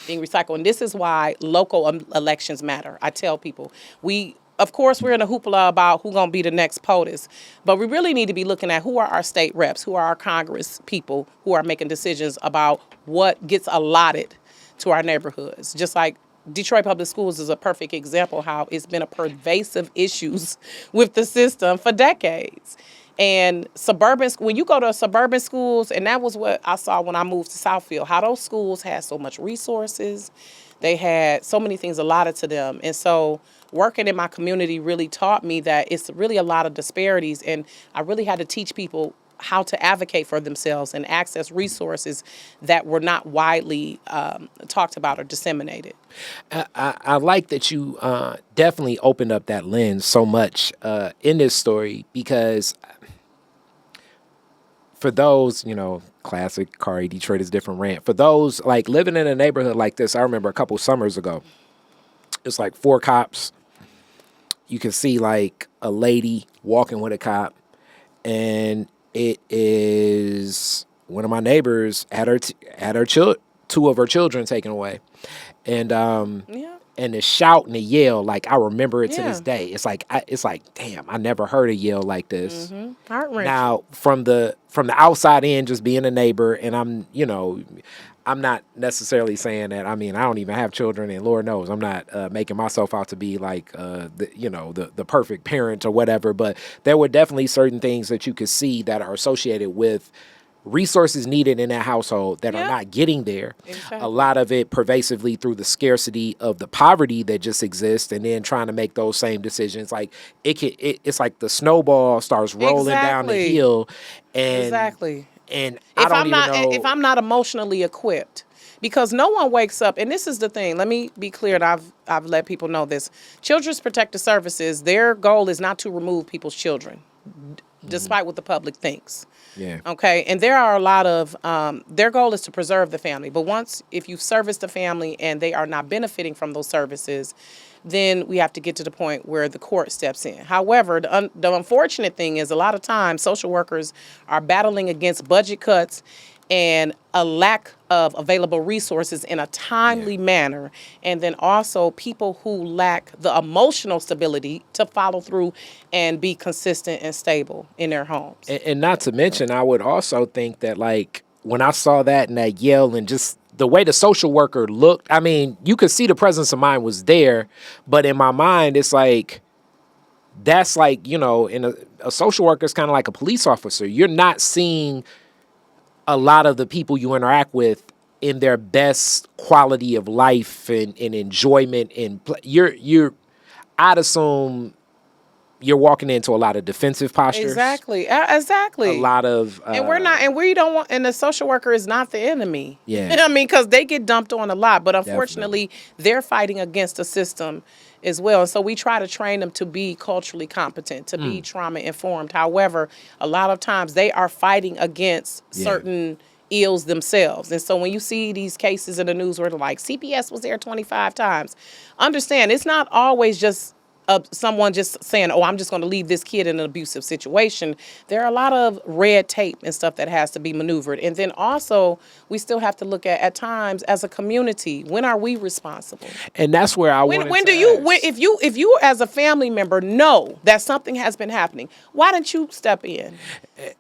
And this is why local elections matter. I tell people, of course, we're in a hoopla about who's going to be the next POTUS, but we really need to be looking at who are our state reps, who are our Congress people who are making decisions about what gets allotted to our neighborhoods. Just like Detroit Public Schools is a perfect example how it's been a pervasive issues with the system for decades. And when you go to suburban schools, and that was what I saw when I moved to Southfield, how those schools had so much resources. They had so many things allotted to them. And so working in my community really taught me that it's really a lot of disparities. And I really had to teach people how to advocate for themselves and access resources that were not widely talked about or disseminated. I like that you definitely opened up that lens so much in this story, because for those, classic Kari, Detroit is different rant. For those like living in a neighborhood like this, I remember a couple summers ago, it's like 4 cops. You can see like a lady walking with a cop, and it is one of my neighbors had her 2 of her children taken away, and Yeah. and the shout and the yell, like I remember it to this Yeah. day. It's like damn, I never heard a yell like this. Heart-wrenching. Now from the outside in, just being a neighbor, and I'm not necessarily saying that. I mean, I don't even have children, and Lord knows I'm not making myself out to be like the perfect parent or whatever. But there were definitely certain things that you could see that are associated with resources needed in that household that are not getting there. Exactly. A lot of it pervasively through the scarcity of the poverty that just exists, and then trying to make those same decisions. Like it's like the snowball starts rolling down the Exactly. hill, and Exactly. and I If don't I'm even not know if I'm not emotionally equipped, because no one wakes up, and this is the thing, let me be clear, and I've let people know this. Children's Protective Services, their goal is not to remove people's children, despite what the public thinks. Yeah. Okay, and there are a lot of their goal is to preserve the family. But if you've serviced the family and they are not benefiting from those services, then we have to get to the point where the court steps in. However, the unfortunate thing is a lot of times social workers are battling against budget cuts and a lack of available resources in a timely manner. And then also people who lack the emotional stability to follow through and be consistent and stable in their homes. And not to mention, I would also think that, like, when I saw that and that yell and just the way the social worker looked, I mean, you could see the presence of mind was there, but in my mind, it's like, that's like, in a social worker is kind of like a police officer. You're not seeing a lot of the people you interact with in their best quality of life and enjoyment and you're I'd assume you're walking into a lot of defensive postures. Exactly. Exactly. A lot of and we're not, and we don't want, and the social worker is not the enemy. Yeah. I mean, because they get dumped on a lot, but Definitely. unfortunately, they're fighting against the system as well. And so we try to train them to be culturally competent, to be trauma informed. However, a lot of times they are fighting against certain ills themselves. And so when you see these cases in the news where they're like, CPS was there 25 times, understand it's not always just someone just saying, oh, I'm just going to leave this kid in an abusive situation. There are a lot of red tape and stuff that has to be maneuvered. And then also, we still have to look at times as a community, when are we responsible? And that's where I want When do you, if you as a family member know that something has been happening, why didn't you step in?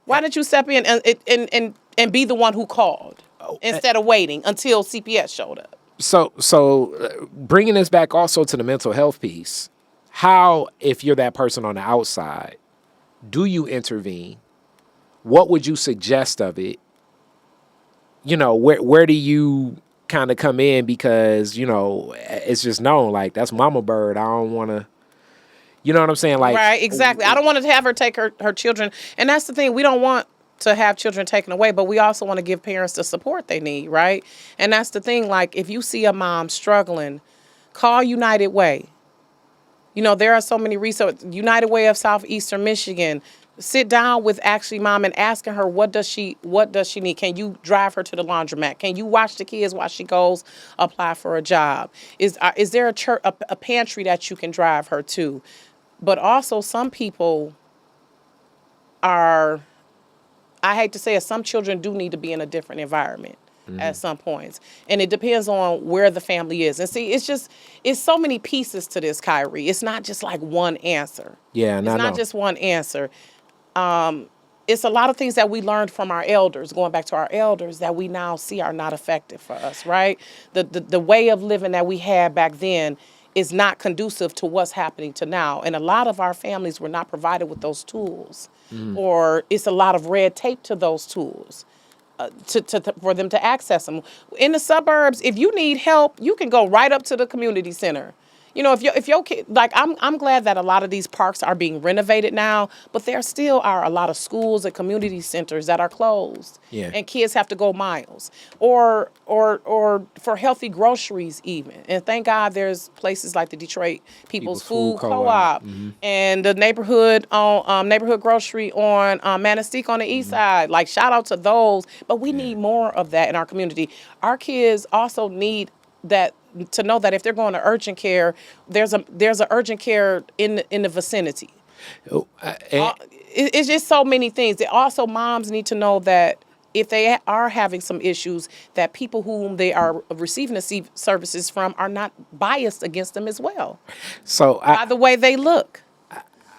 Why didn't you step in and be the one who called instead of waiting until CPS showed up? So bringing this back also to the mental health piece, how, if you're that person on the outside, do you intervene? What would you suggest of it? You know, where do you kind of come in? Because, you know, it's just known, like, that's mama bird. I don't want to, you know what I'm saying? Like, right, exactly. I don't want to have her take her children. And that's the thing. We don't want to have children taken away, but we also want to give parents the support they need, right? And that's the thing. Like, if you see a mom struggling, call United Way. You know, there are so many resources. United Way of Southeastern Michigan. Sit down with actually mom and asking her, what does she need? Can you drive her to the laundromat? Can you watch the kids while she goes apply for a job? Is there a pantry that you can drive her to? But also, some people are, I hate to say it, some children do need to be in a different environment at some points. And it depends on where the family is. And see, it's so many pieces to this, Kyrie. It's not just like one answer. Yeah, it's not just one answer. It's a lot of things that we learned from our elders, going back to our elders, that we now see are not effective for us, right? The way of living that we had back then is not conducive to what's happening to now. And a lot of our families were not provided with those tools, or it's a lot of red tape to those tools. For them to access them. In the suburbs, if you need help, you can go right up to the community center. You know, if your kid, like, I'm glad that a lot of these parks are being renovated now, but there still are a lot of schools and community centers that are closed. Yeah. And kids have to go miles. Or for healthy groceries even. And thank God there's places like the Detroit People's Food Co-op and the neighborhood grocery on Manistee on the east side. Like, shout out to those. But we need more of that in our community. Our kids also need that, to know that if they're going to urgent care, there's a urgent care in the vicinity. It's just so many things. Also, moms need to know that if they are having some issues, that people whom they are receiving the services from are not biased against them as well. So by the way they look.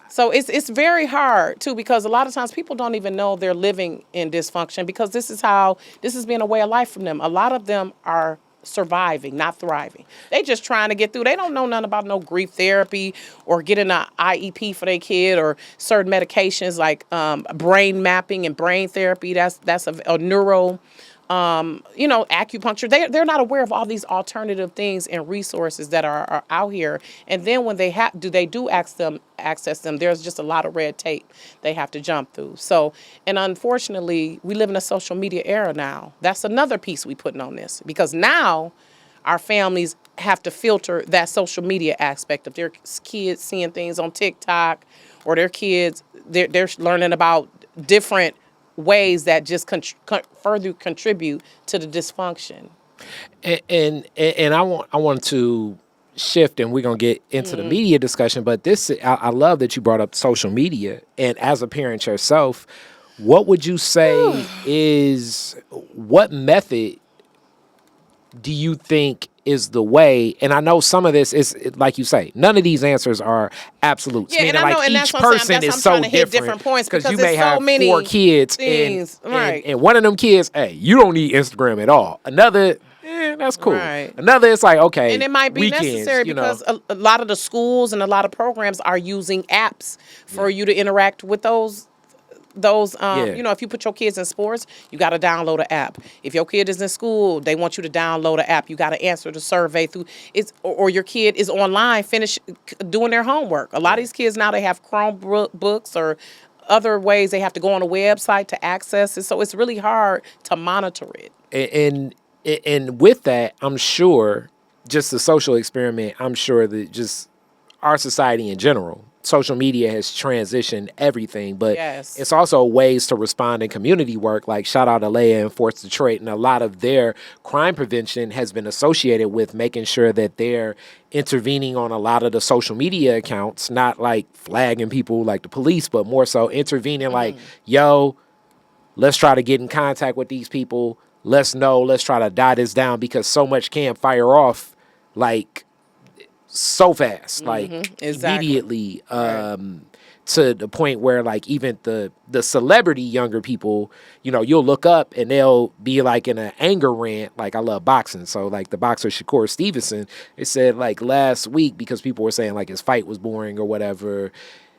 So it's very hard too, because a lot of times people don't even know they're living in dysfunction, because this has been a way of life from them. A lot of them are surviving, not thriving. They just trying to get through. They don't know nothing about no grief therapy or getting an IEP for their kid, or certain medications like brain mapping and brain therapy. That's a neuro, acupuncture. They're not aware of all these alternative things and resources that are out here. And then when they do access them, there's just a lot of red tape they have to jump through. So, and unfortunately, we live in a social media era now. That's another piece we putting on this, because now our families have to filter that social media aspect of their kids seeing things on TikTok, or their kids, they're learning about different ways that just further contribute to the dysfunction. And I want to shift, and we're gonna get into the media discussion. But I love that you brought up social media. And as a parent yourself, what would you say what method do you think is the way? And I know some of this is, like you say, none of these answers are absolutes. Yeah, and I know, and each person is so different points, because you may have 4 kids, right. and one of them kids, hey, you don't need Instagram at all. Another, that's cool. Right. Another, it's like, okay, and it might be weekends, necessary, because a lot of the schools and a lot of programs are using apps for you to interact with those those, Yeah. if you put your kids in sports, you got to download an app. If your kid is in school, they want you to download an app. You got to answer the survey through or your kid is online, doing their homework. A lot of these kids now, they have Chromebooks or other ways they have to go on a website to access it. So it's really hard to monitor it. And with that, I'm sure just the social experiment, I'm sure that just our society in general, social media has transitioned everything, but Yes. it's also ways to respond in community work. Like shout out to Leia in Fort Detroit, and a lot of their crime prevention has been associated with making sure that they're intervening on a lot of the social media accounts, not like flagging people like the police, but more so intervening like, yo, let's try to get in contact with these people. Let's try to die this down, because so much can fire off like so fast, like Exactly. immediately, to the point where like even the celebrity younger people, you'll look up and they'll be like in an anger rant. Like I love boxing, so like the boxer Shakur Stevenson, it said like last week, because people were saying like his fight was boring or whatever.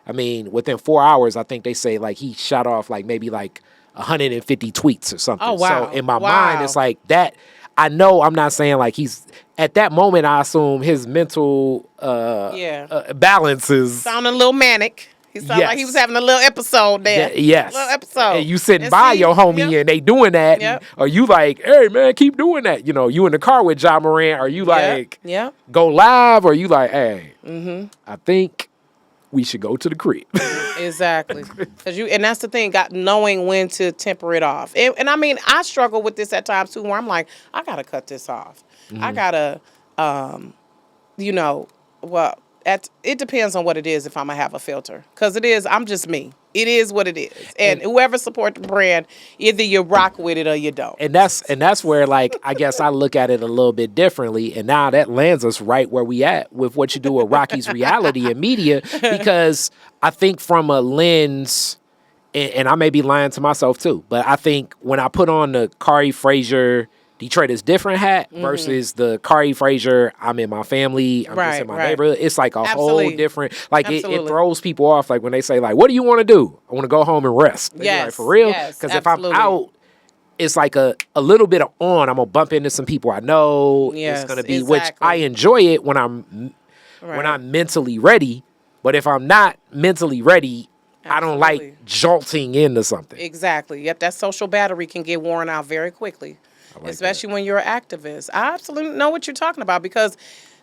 I mean, within 4 hours, I think they say like he shot off like maybe like 150 tweets or something. Oh, wow. So in my Wow. mind, it's like that. I know I'm not saying like he's at that moment. I assume his mental balance is Sounding a little manic. He sounded like he Yes. was having a little episode there. yes. A little episode. And you sitting And by see, your homie yep. and they doing that, Yep. or you like, hey man, keep doing that. You in the car with John Moran, or you like Yep. go live, or you like, hey, I think we should go to the crib. Exactly. And that's the thing, knowing when to temper it off. And I mean, I struggle with this at times too, where I'm like, I gotta cut this off. I gotta, it depends on what it is if I'm gonna have a filter. Because I'm just me. It is what it is. And whoever support the brand, either you rock with it or you don't. And that's where like I guess I look at it a little bit differently, and now that lands us right where we at with what you do with Rocky's reality and media, because I think from a lens, and I may be lying to myself too, but I think when I put on the Kari Frazier Detroit is different hat versus the Kari Frazier, I'm in my family, I'm just in my neighborhood. It's like a whole different, like it throws people off. Like when they say like, what do you want to do? I want to go home and rest. They be like, for real? Because if I'm out, it's like a little bit of on. I'm going to bump into some people I know. It's going to be, which I enjoy it when I'm mentally ready. But if I'm not mentally ready, I don't like jolting into something. Exactly. Yep, that social battery can get worn out very quickly. Especially when you're an activist. I absolutely know what you're talking about, because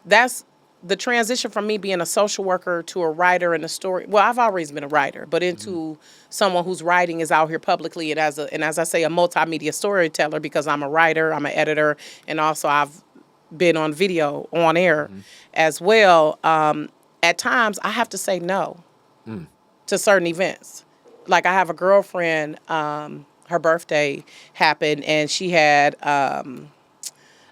that's the transition from me being a social worker to a writer and a story. Well, I've always been a writer, but into someone whose writing is out here publicly, and as I say, a multimedia storyteller, because I'm a writer, I'm an editor, and also I've been on video, on air as well. At times, I have to say no to certain events. Like I have a girlfriend. Her birthday happened, and she had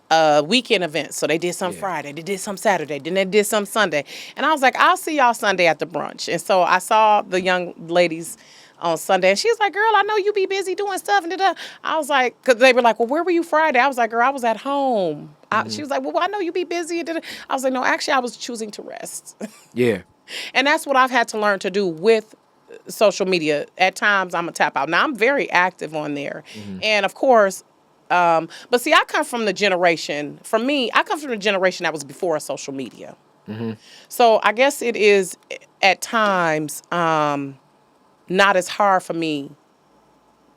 a weekend event. So they did some Friday, they did some Saturday, then they did some Sunday. And I was like, I'll see y'all Sunday at the brunch. And so I saw the young ladies on Sunday, and she was like, girl, I know you be busy doing stuff. And I was like, because they were like, well, where were you Friday? I was like, girl, I was at home. She was like, well, I know you be busy. I was like, no, actually, I was choosing to rest. Yeah. And that's what I've had to learn to do with social media. At times I'm a tap out. Now I'm very active on there. And of course, but see, I come from the generation that was before social media. So I guess it is at times not as hard for me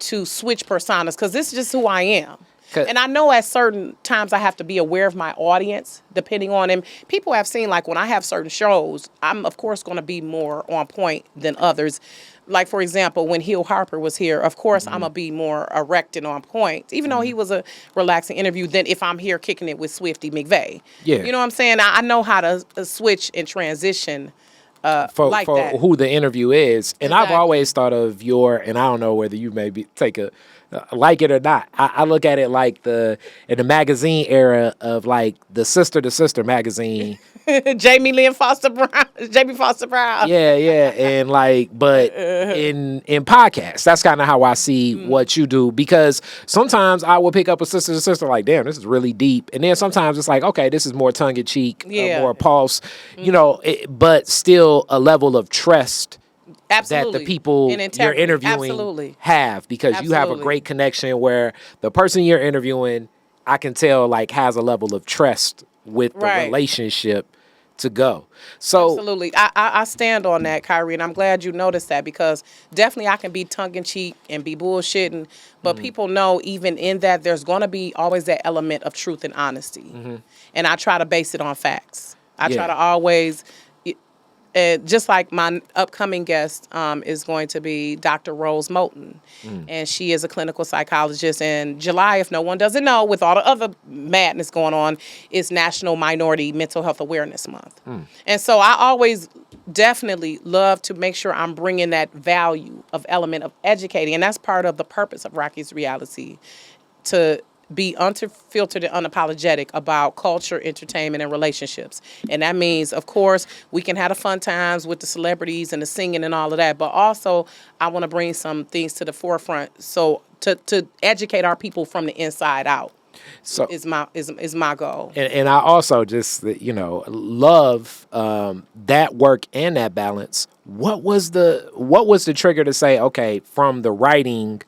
to switch personas, because this is just who I am. And I know at certain times I have to be aware of my audience, depending on them. People have seen, like, when I have certain shows, I'm, of course, going to be more on point than others. Like, for example, when Hill Harper was here, of course, I'm going to be more erect and on point, even though he was a relaxing interview, than if I'm here kicking it with Swifty McVeigh. Yeah. You know what I'm saying? I know how to switch and transition for that. who the interview is. And I've always thought of and I don't know whether you maybe take like it or not. I look at it like in the magazine era of like the Sister to Sister magazine. Jamie Foster Brown. Yeah. And like, but in podcasts, that's kind of how I see what you do, because sometimes I will pick up a Sister to Sister like, damn, this is really deep. And then sometimes it's like, okay, this is more tongue in cheek, more pulse, but still a level of trust that the Absolutely. people And you're integrity. interviewing Absolutely. have, because you have a Absolutely. great connection where the person you're interviewing, I can tell, like, has a level of trust with the Right. relationship to go. So Absolutely. I stand on that, Kyrie, and I'm glad you noticed that because definitely I can be tongue in cheek and be bullshitting, but people know even in that there's going to be always that element of truth and honesty. And I try to base it on facts. I try yeah, to always just like my upcoming guest is going to be Dr. Rose Moulton, and she is a clinical psychologist. And July, if no one doesn't know, with all the other madness going on, is National Minority Mental Health Awareness Month. And so I always definitely love to make sure I'm bringing that value of element of educating, and that's part of the purpose of Rocky's Reality, to be unfiltered and unapologetic about culture, entertainment, and relationships. And that means, of course, we can have the fun times with the celebrities and the singing and all of that, but also I want to bring some things to the forefront, so to educate our people from the inside out so is my goal. and I also just, love that work and that balance. What was the trigger to say, okay, from the writing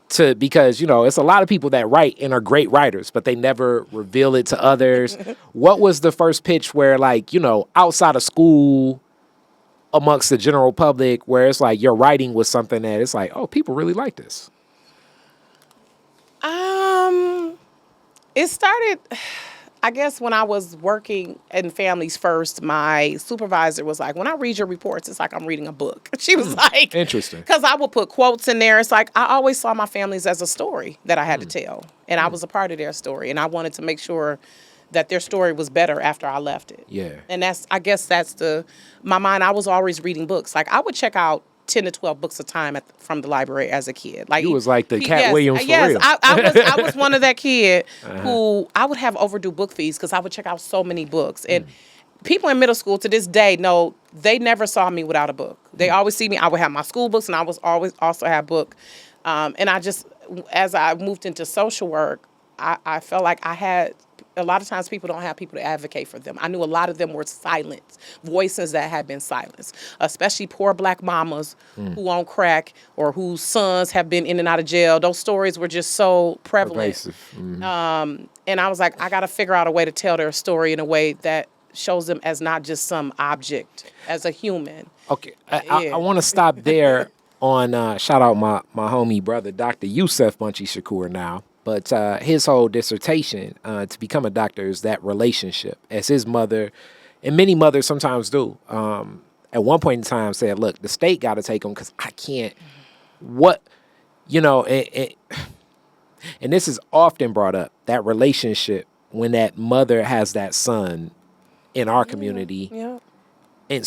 to, because it's a lot of people that write and are great writers, but they never reveal it to others. What was the first pitch where, like, outside of school, amongst the general public, where it's like your writing was something that it's like, oh, people really like this? Um, it started, I guess, when I was working in Families First. My supervisor was like, when I read your reports, it's like I'm reading a book. She was like, Interesting. because I would put quotes in there. It's like I always saw my families as a story that I had to tell, and I was a part of their story, and I wanted to make sure that their story was better after I left it. Yeah. And I guess that's my mind. I was always reading books. Like I would check out 10 to 12 books a time from the library as a kid. Like You was like the Cat yes, Williams for yes, real. I was one of that kid who I would have overdue book fees because I would check out so many books. And people in middle school to this day know they never saw me without a book. They always see me. I would have my school books, and I was always also have book. And I just, as I moved into social work, I felt like I had, a lot of times people don't have people to advocate for them. I knew a lot of them were silenced, voices that had been silenced, especially poor black mamas who on crack or whose sons have been in and out of jail. Those stories were just so prevalent. Pervasive. Mhm. And I was like, I got to figure out a way to tell their story in a way that shows them as not just some object, as a human. Okay, I Yeah. want to stop there on shout out my homie brother Dr. Yusef Bunchy Shakur now, but his whole dissertation to become a doctor is that relationship, as his mother and many mothers sometimes do. At one point in time, said, "Look, the state got to take him because I can't." What and this is often brought up, that relationship when that mother has that son in our community. Yeah. And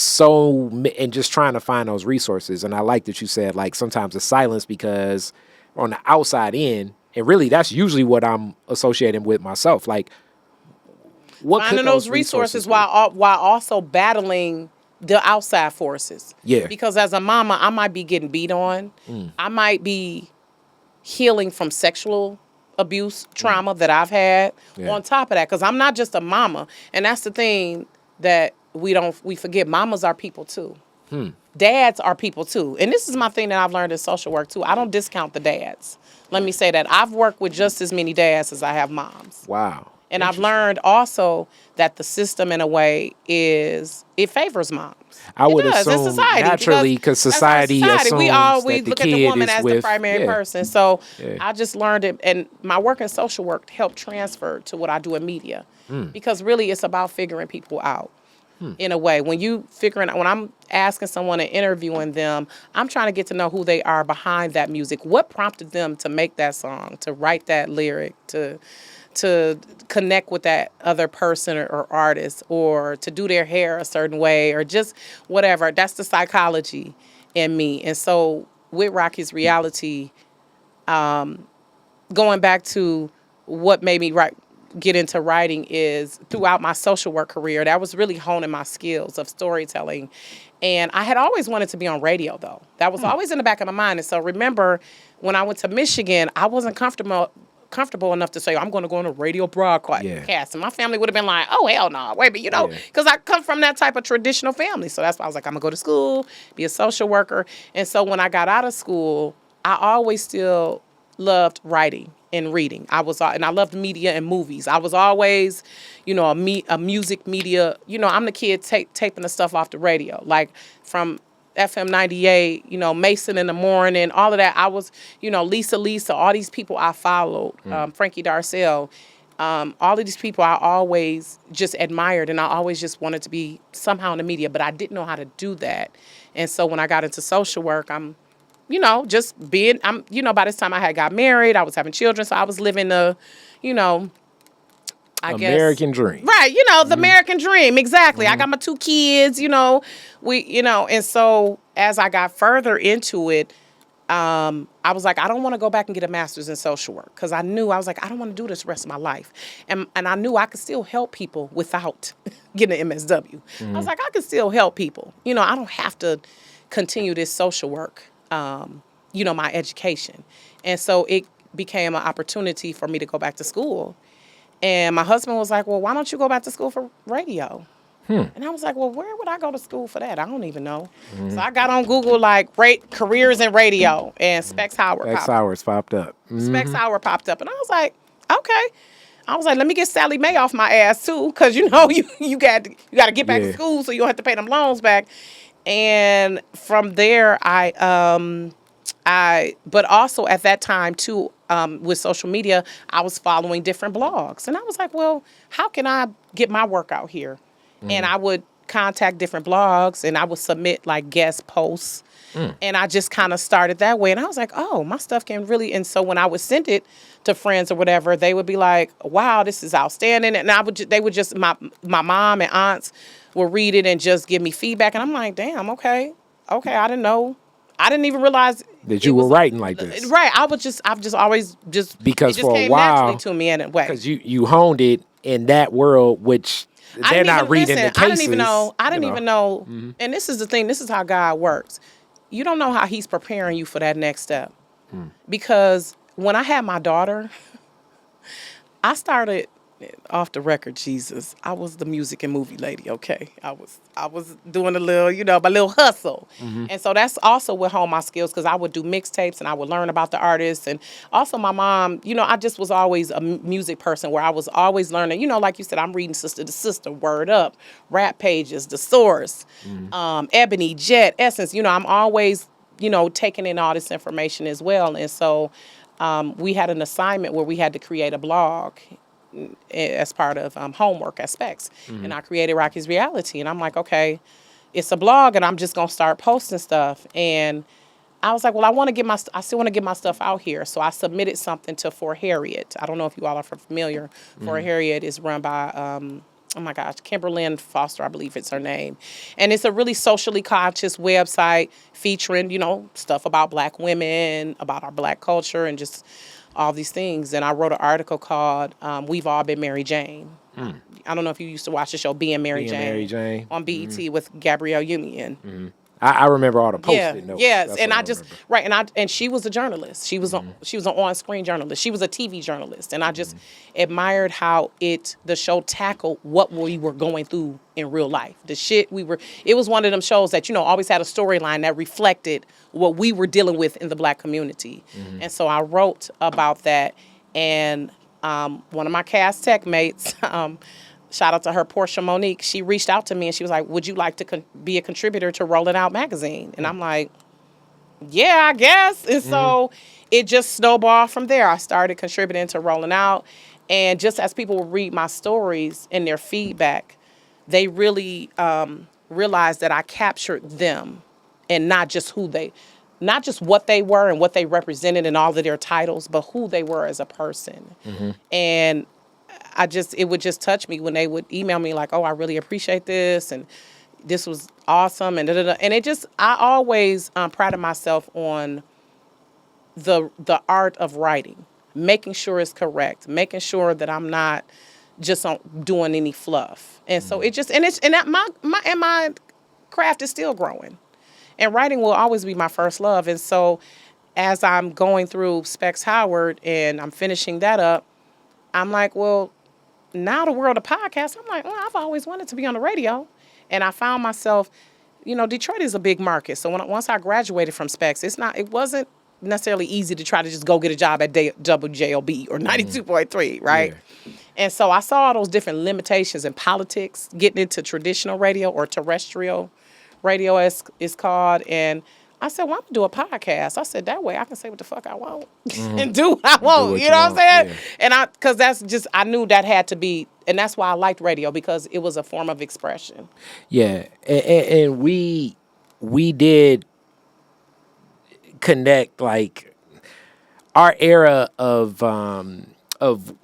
just trying to find those resources. And I like that you said, like, sometimes it's silence because on the outside in, and really that's usually what I'm associating with myself. Like, what could Finding those resources while also battling the outside forces. Yeah. Because as a mama, I might be getting beat on. I might be healing from sexual abuse trauma that I've had. Yeah. On top of that, because I'm not just a mama, and that's the thing that we forget. Mamas are people too. Dads are people too. And this is my thing that I've learned in social work too. I don't discount the dads. Let me say that. I've worked with just as many dads as I have moms. Wow. And I've learned also that the system in a way it favors moms. I would It does. assume It's society, naturally because that's our society We assumes always that the look at kid the woman is as with, the primary yeah. person. So Yeah. I just learned it, and my work in social work helped transfer to what I do in media, because really it's about figuring people out. In a way, when I'm asking someone and interviewing them, I'm trying to get to know who they are behind that music. What prompted them to make that song, to write that lyric, to connect with that other person or artist, or to do their hair a certain way, or just whatever. That's the psychology in me. And so with Rocky's Reality, going back to what made me get into writing is throughout my social work career, that was really honing my skills of storytelling. And I had always wanted to be on radio, though. That was always in the back of my mind. And so remember, when I went to Michigan, I wasn't comfortable comfortable enough to say, I'm going to go on a radio broadcast. Yeah. And my family would have been like, oh, hell no. Wait, but Yeah. because I come from that type of traditional family. So that's why I was like, I'm going to go to school, be a social worker. And so when I got out of school, I always still loved writing and reading. And I loved media and movies. I was always, a music media. I'm the kid taping the stuff off the radio, like from FM 98, Mason in the Morning, all of that. I was, Lisa, all these people I followed, Frankie Darcell, all of these people I always just admired, and I always just wanted to be somehow in the media, but I didn't know how to do that. And so when I got into social work, by this time I had got married, I was having children, so I was living the, American dream. Right, the American dream, exactly. I got my 2 kids, and so as I got further into it, I was like, I don't want to go back and get a master's in social work because I was like, I don't want to do this the rest of my life. And I knew I could still help people without getting an MSW. I was like, I can still help people. I don't have to continue this social work, my education. And so it became an opportunity for me to go back to school. And my husband was like, well, why don't you go back to school for radio? And I was like, well, where would I go to school for that? I don't even know. So I got on Google, like, careers in radio, and Specs Howard popped up. Specs Howard popped up. And I was like, okay. I was like, let me get Sally Mae off my ass, too, because, you got to get back to school so you don't have to pay them loans back. And from there, but also at that time, too, with social media, I was following different blogs. And I was like, well, how can I get my work out here? And I would contact different blogs, and I would submit, like, guest posts. And I just kind of started that way. And I was like, oh, my stuff can really... And so when I would send it to friends or whatever, they would be like, wow, this is outstanding. And they would just... My mom and aunts would read it and just give me feedback. And I'm like, damn, okay, I didn't know. I didn't even realize that you were writing like this. Right. I've just always just... Because it just for came a while... naturally to me in a way. Because you honed it in that world, which... They're not reading the cases. I didn't even know. And this is the thing. This is how God works. You don't know how he's preparing you for that next step. Because when I had my daughter, I started off the record, Jesus. I was the music and movie lady, okay? I was doing a little, my little hustle. And so that's also what honed my skills, because I would do mixtapes and I would learn about the artists. And also my mom, I just was always a music person where I was always learning, like you said, I'm reading Sister to Sister, Word Up, Rap Pages, The Source, Ebony, Jet, Essence. I'm always, taking in all this information as well. And so we had an assignment where we had to create a blog as part of homework at Specs. And I created Rocki's Reality. And I'm like, okay, it's a blog and I'm just going to start posting stuff. And I was like, well, I still want to get my stuff out here. So I submitted something to For Harriet. I don't know if you all are familiar. For Harriet is run by, oh my gosh, Kimberlyn Foster, I believe it's her name. And it's a really socially conscious website featuring, stuff about Black women, about our Black culture, and just all these things. And I wrote an article called We've All Been Mary Jane. I don't know if you used to watch the show Being Mary Jane on BET with Gabrielle Union. I remember all the post-it notes. Yes, That's and what I just remember. and she was a journalist. She was an on-screen journalist. She was a TV journalist, and I just admired how the show tackled what we were going through in real life. It was one of them shows that always had a storyline that reflected what we were dealing with in the Black community. And so I wrote about that, and one of my cast tech mates. Shout out to her, Portia Monique. She reached out to me and she was like, would you like to be a contributor to Rolling Out magazine? And I'm like, yeah, I guess. And so it just snowballed from there. I started contributing to Rolling Out. And just as people would read my stories and their feedback, they really realized that I captured them and not just what they were and what they represented and all of their titles, but who they were as a person. And it would just touch me when they would email me like, oh, I really appreciate this, and this was awesome, and da-da-da. And I always prided myself on the art of writing, making sure it's correct, making sure that I'm not just doing any fluff. And so my craft is still growing, and writing will always be my first love. And so as I'm going through Specs Howard and I'm finishing that up, I'm like, well, now the world of podcasts, I'm like, well, I've always wanted to be on the radio. And I found myself, Detroit is a big market. So once I graduated from Specs, it wasn't necessarily easy to try to just go get a job at WJLB or 92.3, right? Yeah. And so I saw all those different limitations in politics, getting into traditional radio or terrestrial radio, as it's called. And I said, well, I'm going to do a podcast. I said, that way I can say what the fuck I want and do what I want. what You you know what I'm saying? want, And because I knew that had to be, and that's why I liked radio, because it was a form of expression. Yeah, and we did connect, like, our era of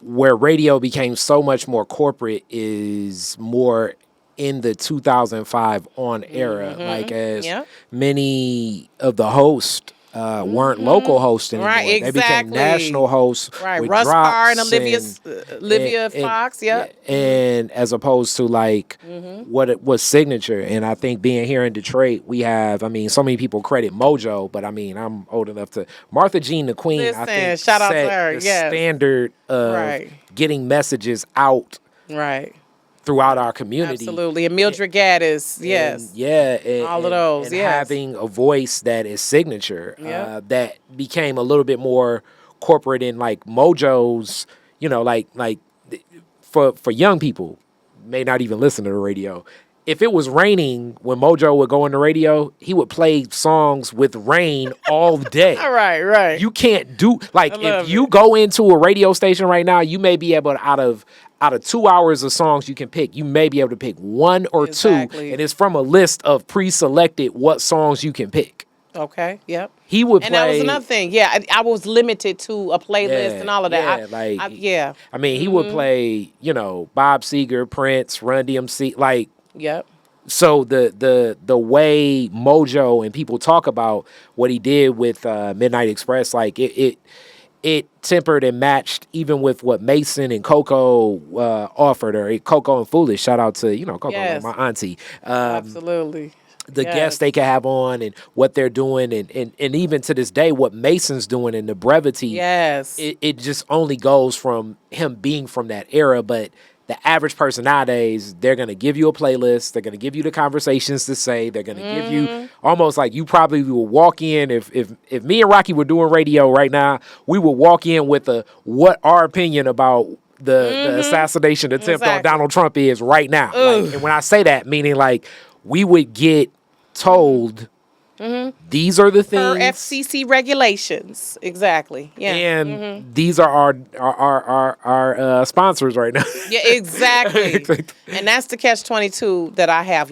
where radio became so much more corporate is more in the 2005 on era, like, as Yep. many of the hosts weren't local hosts anymore. Right, They became exactly. national hosts, Right, with Russ drops Parr and Olivia and- Fox, yep. yeah, and as opposed to, like, what it was signature. And I think being here in Detroit, we have, I mean, so many people credit Mojo, but I mean, I'm old enough to Martha Jean the Queen. I Listen, think shout out to set her, the yes. standard of Right. getting messages out Right. throughout our community. Absolutely. And Mildred Gaddis, yes. And, yeah, and, All of those, and yes. having a voice that is signature, Yep. that became a little bit more corporate in, like, Mojo's, for young people may not even listen to the radio. If it was raining when Mojo would go on the radio, he would play songs with rain all day. All right, right. You can't do, like, I love if you it. go into a radio station right now, you may be able to, out of 2 hours of songs you can pick, you may be able to pick one or two, Exactly. and it's from a list of pre-selected what songs you can pick. Okay, yep. He would And play. that was another thing. Yeah, I was limited to a playlist and all of that. Yeah, I mean, he would play, Bob Seger, Prince, Run DMC, like. Yep. So the way Mojo and people talk about what he did with Midnight Express, like, it tempered and matched even with what Mason and Coco offered, or Coco and Foolish. Shout out to Coco, Yes. like my auntie. Absolutely. The Yes. guests they can have on and what they're doing, and even to this day, what Mason's doing and the brevity. Yes. It just only goes from him being from that era, but the average person nowadays, they're going to give you a playlist. They're going to give you the conversations to say. They're going to give you almost like you probably will walk in. If me and Rocki were doing radio right now, we would walk in with what our opinion about the assassination attempt on Exactly. Donald Trump is right now. Like, and when I say that, meaning, like, we would get told these are the Per things. FCC regulations. Exactly. Yeah. And these are our sponsors right now. Yeah, exactly. And that's the catch-22 that I have.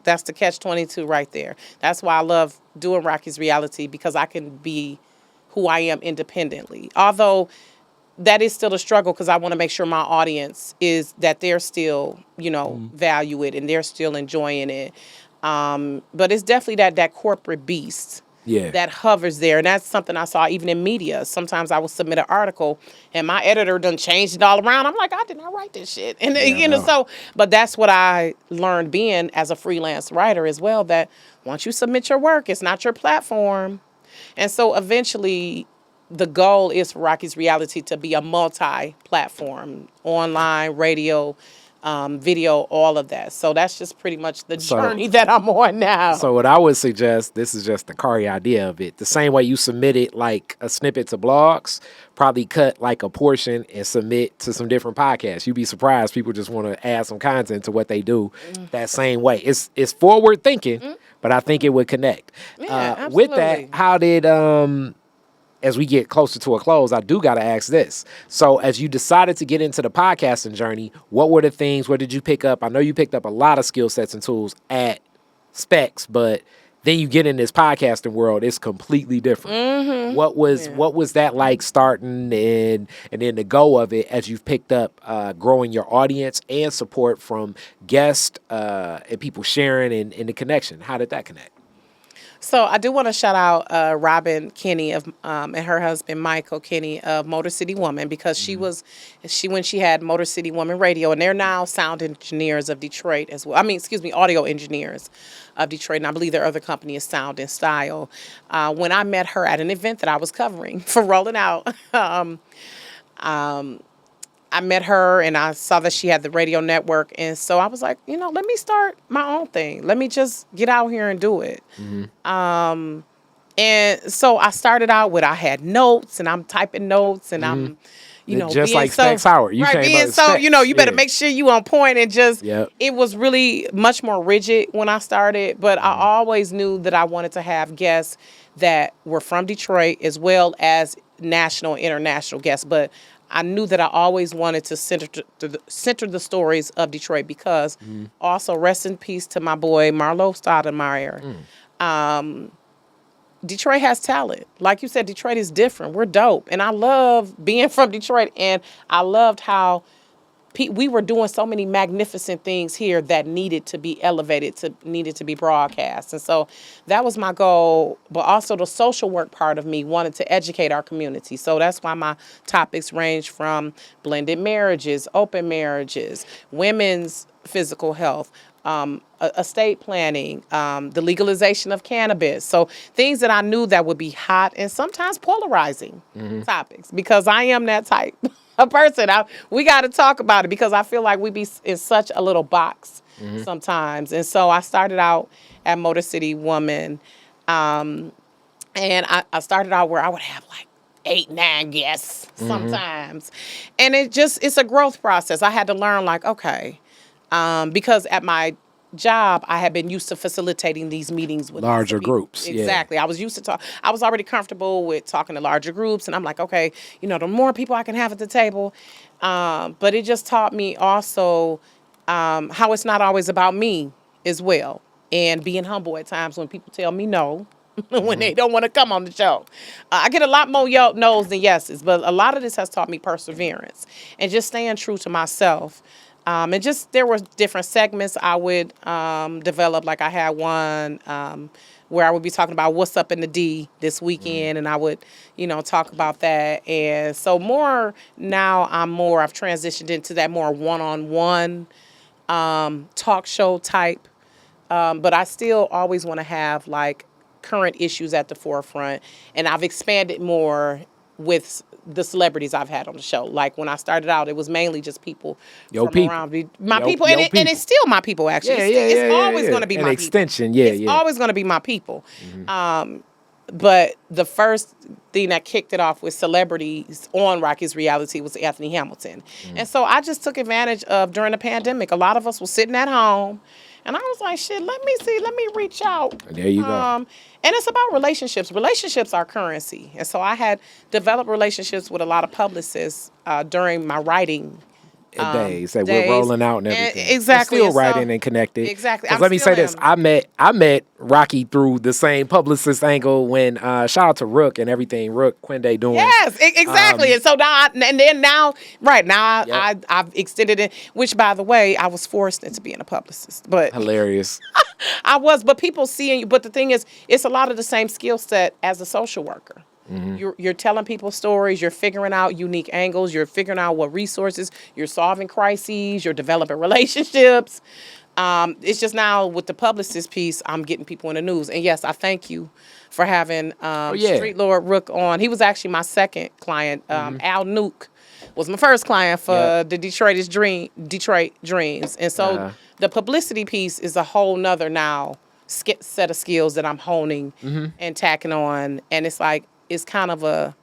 That's the catch-22 right there. That's why I love doing Rocky's Reality, because I can be who I am independently. Although that is still a struggle, because I want to make sure my audience is that they're still, value it and they're still enjoying it. But it's definitely that corporate beast. Yeah. That hovers there. And that's something I saw even in media. Sometimes I will submit an article and my editor done changed it all around. I'm like, I did not write this shit. And but that's what I learned being as a freelance writer as well, that once you submit your work, it's not your platform. And so eventually the goal is for Rocky's Reality to be a multi-platform, online, radio, video, all of that. So that's just pretty much the journey that I'm on now. So what I would suggest, this is just the Kari idea of it, the same way you submitted like a snippet to blogs, probably cut like a portion and submit to some different podcasts. You'd be surprised. People just want to add some content to what they do that same way. It's forward thinking, but I think it would connect. Yeah, with absolutely. that, how did, as we get closer to a close, I do got to ask this. So as you decided to get into the podcasting journey, what were the things, what did you pick up? I know you picked up a lot of skill sets and tools at Specs, but then you get in this podcasting world, it's completely different. What was that like starting and then the go of it as you've picked up growing your audience and support from guests and people sharing and the connection? How did that connect? So I do want to shout out Robin Kinney of and her husband Michael Kinney of Motor City Woman, because she when she had Motor City Woman Radio, and they're now sound engineers of Detroit as well. I mean, excuse me, audio engineers of Detroit, and I believe their other company is Sound and Style. When I met her at an event that I was covering for Rolling Out, I met her and I saw that she had the radio network. And so I was like, let me start my own thing. Let me just get out here and do it. And so I started out with, I had notes and I'm typing notes and I'm, Just being like so, Specs Howard. You right, came being up so, Specs. you better Yeah. make sure you on point and just, Yep. it was really much more rigid when I started, but I always knew that I wanted to have guests that were from Detroit as well as national, international guests. But I knew that I always wanted to center the stories of Detroit, because also rest in peace to my boy Marlo Stoudemire. Detroit has talent. Like you said, Detroit is different. We're dope. And I love being from Detroit. And I loved how we were doing so many magnificent things here that needed to be elevated, needed to be broadcast. And so that was my goal. But also the social work part of me wanted to educate our community. So that's why my topics range from blended marriages, open marriages, women's physical health, estate planning, the legalization of cannabis. So things that I knew that would be hot and sometimes polarizing topics, because I am that type of person. We got to talk about it, because I feel like we be in such a little box sometimes. And so I started out at Motor City Woman, and I started out where I would have like 8, 9 guests sometimes. And it's a growth process. I had to learn, like, okay, because at my job, I had been used to facilitating these meetings with Larger groups. Exactly. Yeah. I was used to talk. I was already comfortable with talking to larger groups, and I'm like, okay, the more people I can have at the table. But it just taught me also how it's not always about me as well, and being humble at times when people tell me no. When they don't want to come on the show. I get a lot more no's than yeses, but a lot of this has taught me perseverance and just staying true to myself. And just there were different segments I would develop. Like I had one where I would be talking about what's up in the D this weekend, and I would, talk about that. And so I've transitioned into that more one-on-one talk show type. But I still always want to have like current issues at the forefront, and I've expanded more with the celebrities I've had on the show. Like when I started out, it was mainly just people from around my people, and it's still my people. Actually, it's always going to be an my extension. people. Yeah, It's always going to be my people. But the first thing that kicked it off with celebrities on Rocki's reality was Anthony Hamilton. And so I just took advantage of, during the pandemic, a lot of us were sitting at home, and I was like, shit, let me reach out. There you go. And it's about relationships. Relationships are currency. And so I had developed relationships with a lot of publicists during my writing days that we're rolling out and everything. Exactly. We're still writing and connected. Exactly. Because let me say this. I met Rocky through the same publicist angle when shout out to Rook and everything Rook Quende doing. Yes, exactly. And so now, Yep. I've extended it, which, by the way, I was forced into being a publicist. But Hilarious. I was, but people seeing you. But the thing is, it's a lot of the same skill set as a social worker. You're telling people stories, you're figuring out unique angles, you're figuring out what resources, you're solving crises, you're developing relationships. It's just now with the publicist piece, I'm getting people in the news. And yes, I thank you for having Street Lord Rook on. He was actually my second client. Al Nuke was my first client for the Detroit Dreams. And so the publicity piece is a whole nother now set of skills that I'm honing and tacking on. And it's like, it's kind of I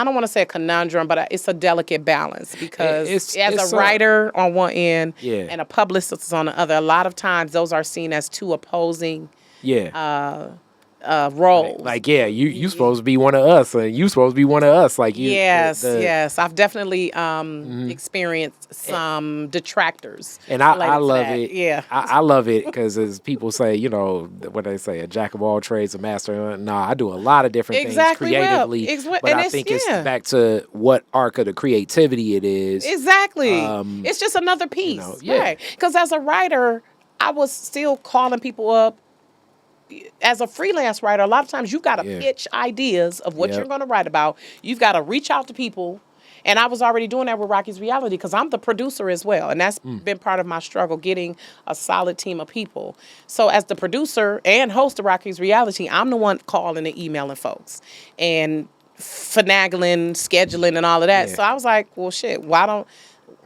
don't want to say a conundrum, but it's a delicate balance, because it's a writer on one end and a publicist on the other, a lot of times those are seen as two opposing roles. Like you supposed to be one of us, and you supposed to be one of us. Like yes. I've definitely experienced some detractors, and I love that. it. Yeah, I love it because as people say, what they say, a jack of all trades, a master. No, I do a lot of different things creatively, but I think it's back to what arc of the creativity it is. Exactly, it's just another piece, right? Because as a writer, I was still calling people up, as a freelance writer, a lot of times you've got to Yeah. pitch ideas of what you're Yep. going to write about. You've got to reach out to people. And I was already doing that with Rocky's Reality because I'm the producer as well. And that's been part of my struggle, getting a solid team of people. So as the producer and host of Rocky's Reality, I'm the one calling and emailing folks and finagling, scheduling, and all of that. Yeah. So I was like, well, shit, why don't,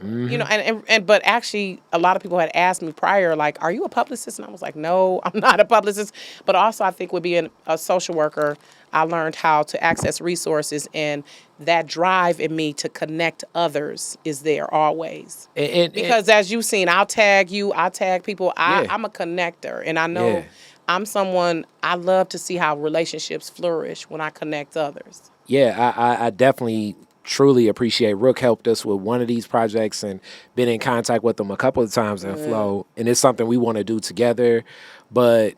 you know, and but actually a lot of people had asked me prior, like, are you a publicist? And I was like, no, I'm not a publicist. But also I think with being a social worker, I learned how to access resources, and that drive in me to connect others is there always. Because as you've seen, I'll tag you, I'll tag people. Yeah. I'm a connector, and I know Yeah. I'm someone, I love to see how relationships flourish when I connect others. Yeah, I definitely truly appreciate Rook helped us with one of these projects and been in contact with them a couple of times in Flow, and it's something we want to do together. But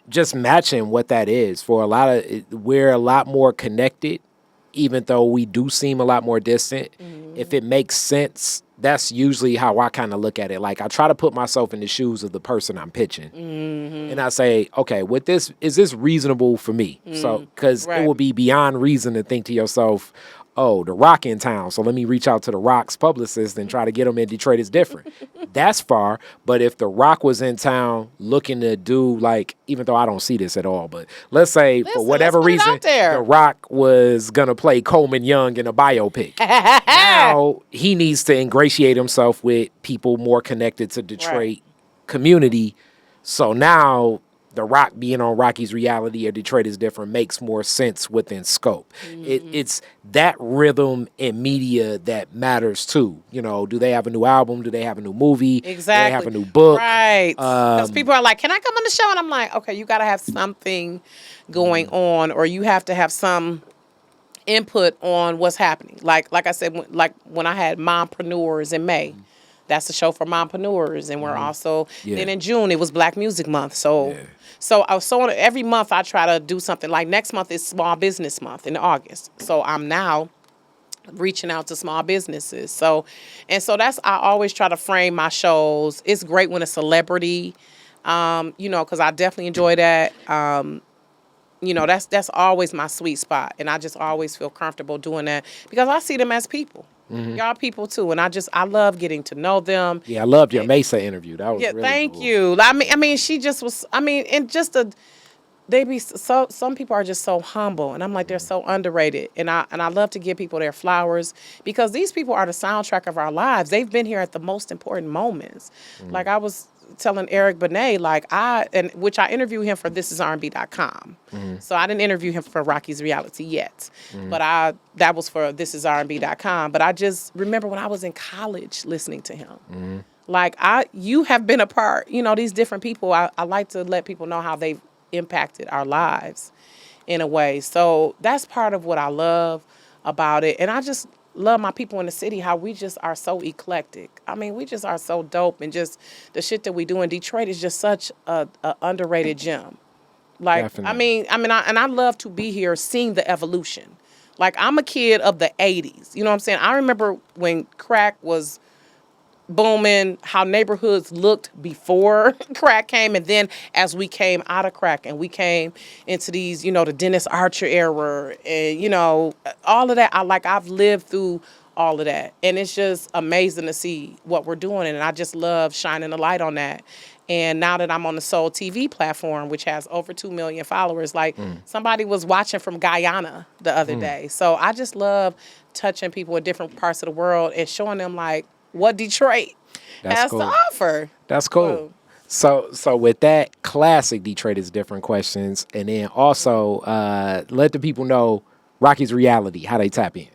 just matching what that is for a lot of, we're a lot more connected, even though we do seem a lot more distant. If it makes sense, that's usually how I kind of look at it. Like, I try to put myself in the shoes of the person I'm pitching, and I say, okay, with this, is this reasonable for me? So, because Right. it will be beyond reason to think to yourself, oh, the Rock in town, so let me reach out to the Rock's publicist and try to get them in Detroit is different. That's far. But if the Rock was in town looking to do, like, even though I don't see this at all, but let's say for Listen, whatever let's put it reason, out there. the Rock was gonna play Coleman Young in a biopic. Now he needs to ingratiate himself with people more connected to Detroit Right. community. So now the Rock being on Rocky's Reality or Detroit is different makes more sense within scope. It's that rhythm in media that matters too. You know, do they have a new album? Do they have a new movie? Exactly. Do they have a new book? Right. Because people are like, can I come on the show? And I'm like, okay, you got to have something going on, or you have to have some input on what's happening. Like I said, when I had Mompreneurs in May, that's the show for mompreneurs, and we're also Yeah. then in June it was Black Music Month. So Yeah. so every month I try to do something. Like next month is Small Business Month in August. So I'm now reaching out to small businesses. So that's, I always try to frame my shows. It's great when a celebrity, you know, because I definitely enjoy that. You know, that's always my sweet spot, and I just always feel comfortable doing that because I see them as people. Y'all people too, and I love getting to know them. Yeah, I loved your Mesa interview. That was Yeah, really thank cool. you. I mean, she just was. I mean, and just they be so. Some people are just so humble, and I'm like, they're so underrated. And I love to give people their flowers because these people are the soundtrack of our lives. They've been here at the most important moments. Like I was telling Eric Benet, which I interviewed him for thisisrnb.com. So I didn't interview him for Rocky's Reality yet, but that was for thisisrnb.com. But I just remember when I was in college listening to him. Like you have been a part, you know, these different people. I like to let people know how they've impacted our lives in a way. So that's part of what I love about it. And I just love my people in the city, how we just are so eclectic. I mean, we just are so dope, and just the shit that we do in Detroit is just such a underrated gem. Like, Definitely. I love to be here seeing the evolution. Like, I'm a kid of the 80s. You know what I'm saying? I remember when crack was booming, how neighborhoods looked before crack came, and then as we came out of crack and we came into these, you know, the Dennis Archer era, and you know, all of that. I've lived through all of that, and it's just amazing to see what we're doing, and I just love shining a light on that. And now that I'm on the Soul TV platform, which has over 2 million followers, like somebody was watching from Guyana the other day. So I just love touching people in different parts of the world and showing them like what Detroit That's has cool. to offer. That's cool. So with that, classic Detroit is different questions, and then also let the people know Rocky's Reality, how they tap in.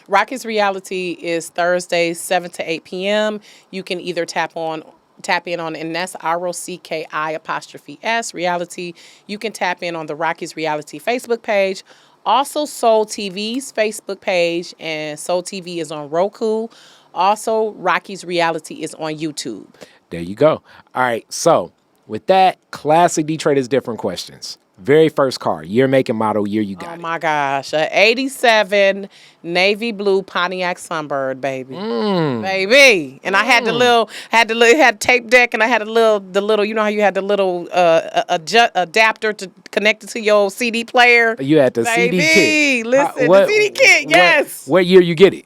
Rocky's Reality is Thursdays, 7 to 8 p.m. You can either tap in on, and that's ROCKI' Reality. You can tap in on the Rocky's Reality Facebook page. Also, Soul TV's Facebook page, and Soul TV is on Roku. Also, Rocky's Reality is on YouTube. There you go. All right. So with that, classic Detroit is different questions. Very first car, year, make, and model, year you got Oh it. my gosh, a '87 navy blue Pontiac Sunbird, baby, baby. And I had it had tape deck, and I had the little, you know how you had the little adapter to connect it to your CD player. You had the Baby, CD kit. listen, the CD kit, yes. What year you get it?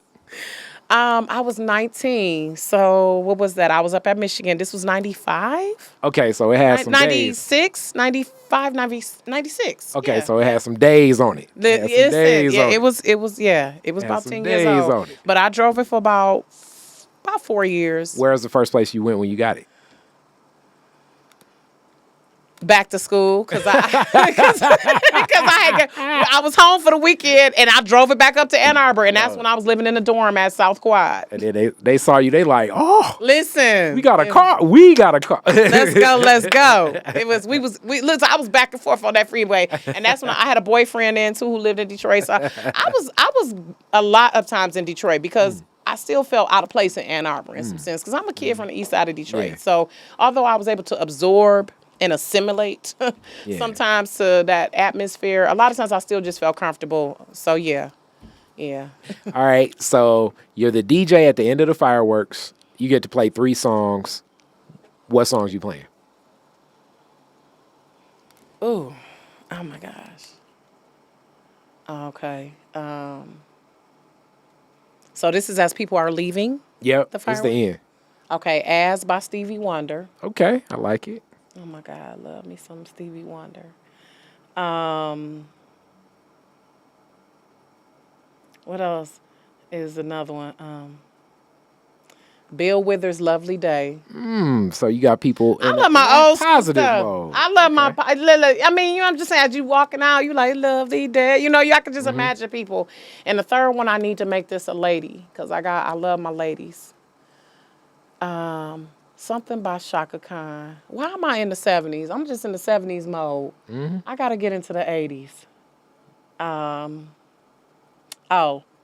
I was 19, so what was that? I was up at Michigan. This was 95? Okay, so it has some days. 96, 95, 96. Okay, yeah. so it has some days on it. It has some days on it was about some 10 years days old. on it. But I drove it for about 4 years. Where was the first place you went when you got it? Back to school because I was home for the weekend and I drove it back up to Ann Arbor, and that's when I was living in the dorm at South Quad. And then they saw you, they like, oh, Listen, we got a car. We got a car. let's go. Listen, I was back and forth on that freeway, and that's when I had a boyfriend then too who lived in Detroit. So I was a lot of times in Detroit because I still felt out of place in Ann Arbor in some sense because I'm a kid from the east side of Detroit. Yeah. So although I was able to absorb and assimilate sometimes to that atmosphere, a lot of times I still just felt comfortable. So yeah. All right, so you're the DJ at the end of the fireworks. You get to play 3 songs. What songs you playing? Ooh, oh my gosh. Okay. So this is as people are leaving. Yep, The it's fireworks? the end. Okay, As by Stevie Wonder. Okay, I like it. Oh my God, I love me some Stevie Wonder. What else is another one? Bill Withers' Lovely Day. So you got people in I love my old school positive stuff. mode. I love I mean, you know, I'm just saying, as you walking out, you like, lovely day. You know, I can just imagine people. And the third one, I need to make this a lady because I love my ladies. Something by Shaka Khan. Why am I in the 70s? I'm just in the 70s mode. I got to get into the 80s.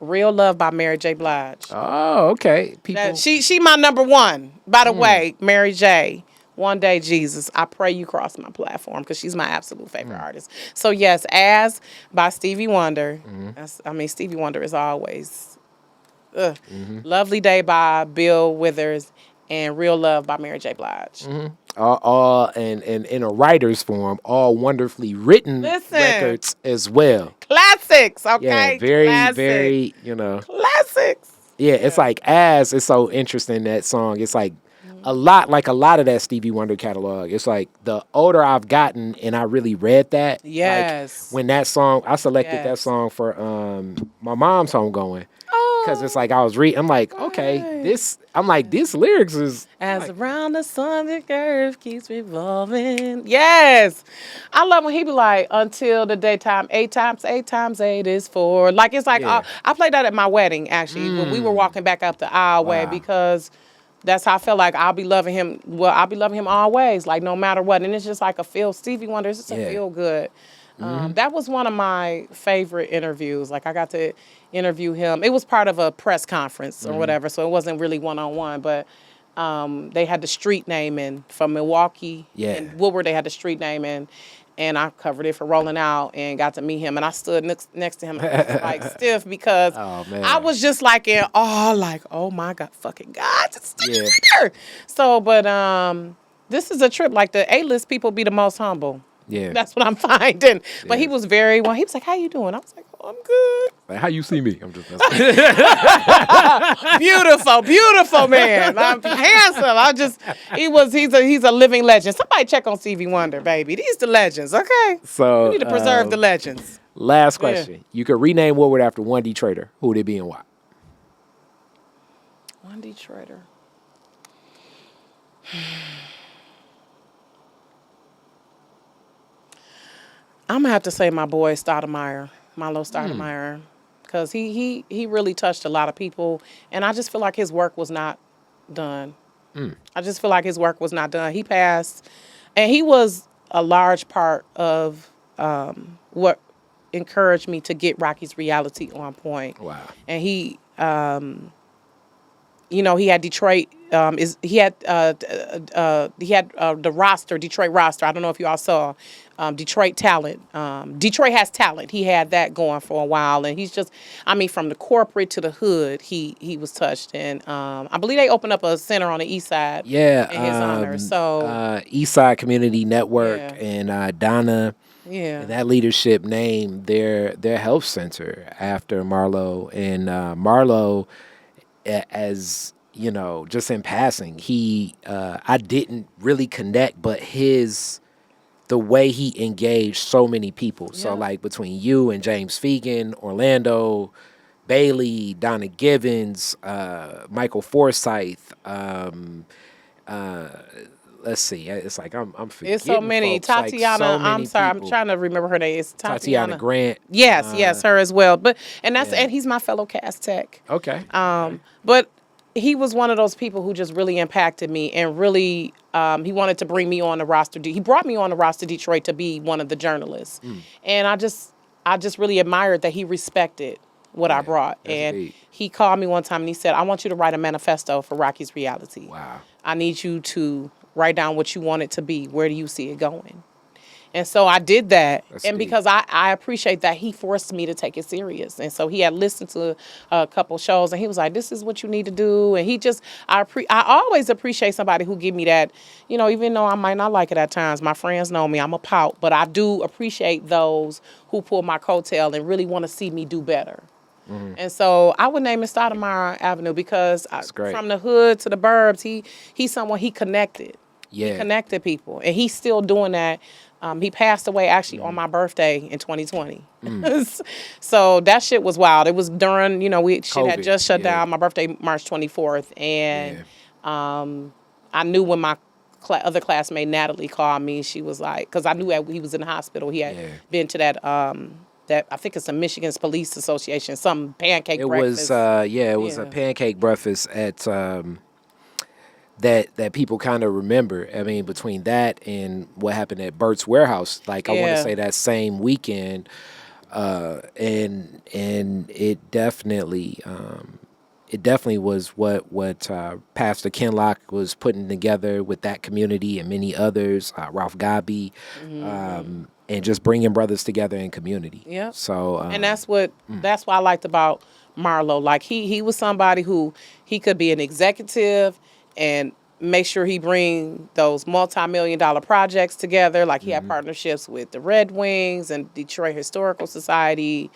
Real Love by Mary J. Blige. Oh, okay. People. She my number one. By the way, Mary J. One Day Jesus. I pray you cross my platform because she's my absolute favorite artist. So yes, As by Stevie Wonder. Stevie Wonder is always. Lovely Day by Bill Withers and Real Love by Mary J. Blige. All and in a writer's form, all wonderfully written records as well. Classics, okay? Yeah, very, Classics. very, Classics. Yeah, it's like As it's so interesting, that song. It's like a lot of that Stevie Wonder catalog. It's like the older I've gotten and I really read that. Yes. Like when that song, I selected that Yes. song for my mom's homegoing. Because it's like I was reading, I'm like, okay, this lyrics is. As around the sun, the earth keeps revolving. Yes. I love when he be like, until the daytime, 8 times 8 times 8 is 4. Like, it's like, Yeah. I played that at my wedding, actually, when we were walking back up the aisleway because that's how I felt like I'll be loving him. Well, I'll be loving him always, like no matter what. And it's just like Stevie Wonder, it's just a feel good. That was one of my favorite interviews. Like I got to interview him. It was part of a press conference or whatever, so it wasn't really one-on-one, but they had the street naming from Milwaukee and Woodward. They had the street naming, and I covered it for Rolling Out and got to meet him. And I stood next to him and I was like stiff because I was just like in awe, like, oh my God, fucking God, it's Stevie Wonder. So, but this is a trip. Like the A-list people be the most humble. Yeah. That's what I'm finding. But he was he was like, how you doing? I was like, oh, I'm good. Like, how you see me? I'm just Beautiful man. I'm handsome. He's a living legend. Somebody check on Stevie Wonder, baby. These the legends, okay? So We need to preserve the legends. Last question. You could rename Woodward after one Detroiter. Who would it be and why? One Detroiter. I'm gonna have to say my boy Stoudemire, Milo Stoudemire, because he really touched a lot of people, and I just feel like his work was not done. I just feel like his work was not done. He passed, and he was a large part of what encouraged me to get Rocky's reality on point. Wow. And he, he had Detroit. He had the roster, Detroit roster. I don't know if you all saw Detroit talent. Detroit has talent. He had that going for a while, and he's just, I mean, from the corporate to the hood, he was touched, and I believe they opened up a center on the east side Yeah, in his honor. So Eastside Community Network yeah, and Donna yeah, and that leadership named their health center after Marlo. And Marlo, as you know, just in passing, he I didn't really connect, but the way he engaged so many people. So yeah. like between you and James Fegan, Orlando, Bailey, Donna Givens, Michael Forsyth. Uh, let's see. It's like I'm It's so forgetting many. folks. Like so Tatiana, I'm many sorry, I'm people. trying to remember her name. It's Tatiana Tatiana. Grant. Yes, her as well. But Yeah. and he's my fellow cast tech. Okay. But he was one of those people who just really impacted me and really he wanted to bring me on the roster. He brought me on the roster Detroit to be one of the journalists. And I just really admired that he respected what I brought. that's And deep. he called me one time and he said, "I want you to write a manifesto for Rocky's reality. Wow. I need you to write down what you want it to be. Where do you see it going?" And so I did that. That's and deep. because I appreciate that he forced me to take it serious. And so he had listened to a couple shows and he was like, "This is what you need to do." And he just, I always appreciate somebody who give me that, even though I might not like it at times. My friends know me, I'm a pout, but I do appreciate those who pull my coattail and really want to see me do better. And so I would name it Stoudemire Avenue because great. from the hood to the burbs, he's someone he connected. Yeah. He connected people, and he's still doing that. He passed away actually on my birthday in 2020. So that shit was wild. It was during, shit had COVID, just shut yeah. down. My birthday, March 24th. And I knew when my other classmate, Natalie, called me, she was like, because I knew that he was in the hospital. He had been to that, I think it's a Michigan's Police Association, some pancake breakfast. It was a pancake breakfast at that people kind of remember. I mean, between that and what happened at Burt's Warehouse, like I want to say that same weekend, and it definitely was what Pastor Kenlock was putting together with that community and many others, Ralph Gabi, and just bringing brothers together in community. Yeah. So and that's what I liked about Marlo. Like he was somebody who he could be an executive and make sure he bring those multi-million-dollar projects together. Like he had partnerships with the Red Wings and Detroit Historical Society.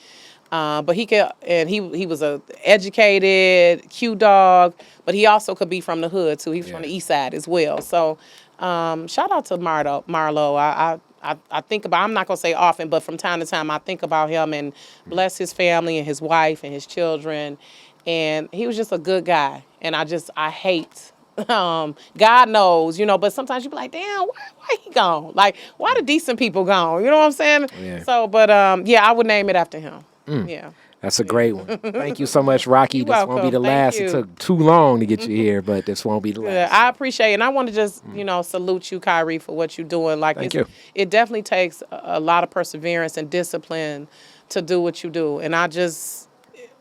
But he could, and he was a educated Q dog, but he also could be from the hood too. He was from the east side as well. So shout out to Marlo. I think about, I'm not gonna say often, but from time to time I think about him and bless his family and his wife and his children. And he was just a good guy. And I hate. God knows, but sometimes you be like, damn, why he gone? Like, why the decent people gone? You know what I'm saying? Yeah. So, but I would name it after him. Yeah. that's a great one. Thank you so much, Rocki. This won't be the welcome. last. Thank It you. took too long to get you here, but this won't be the Yeah, last. I appreciate it. And I want to just, salute you, Kyrie, for what you're doing. Like, Thank you. It definitely takes a lot of perseverance and discipline to do what you do. And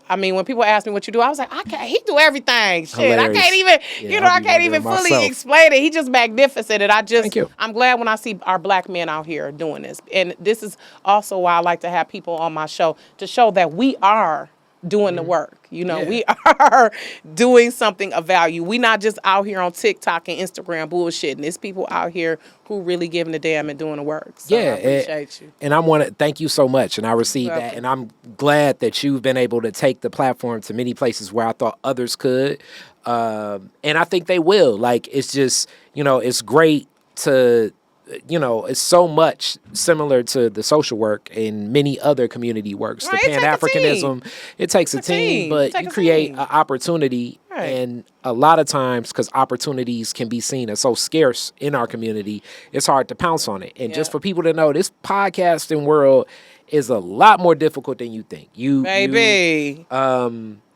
I mean, when people ask me what you do, I was like, I can't. He do everything. Shit, Hilarious. I can't even. Yeah, I I'd be can't even wondering fully myself. explain it. He just magnificent, and Thank you. I'm glad when I see our black men out here doing this. And this is also why I like to have people on my show to show that we are doing the work. Yeah. We are doing something of value. We not just out here on TikTok and Instagram bullshitting. There's people out here who really giving a damn and doing the work. So I appreciate you. And I want to thank you so much. And I received You're that. welcome. And I'm glad that you've been able to take the platform to many places where I thought others could. And I think they will. Like, it's just, it's great to, it's so much similar to the social work and many other community works. Right, The it take a Pan-Africanism, it takes a team, but Take you a create team. an opportunity. Right. And a lot of times, because opportunities can be seen as so scarce in our community, it's hard to pounce on it. And just Yeah. for people to know, this podcasting world is a lot more difficult than you think. Baby.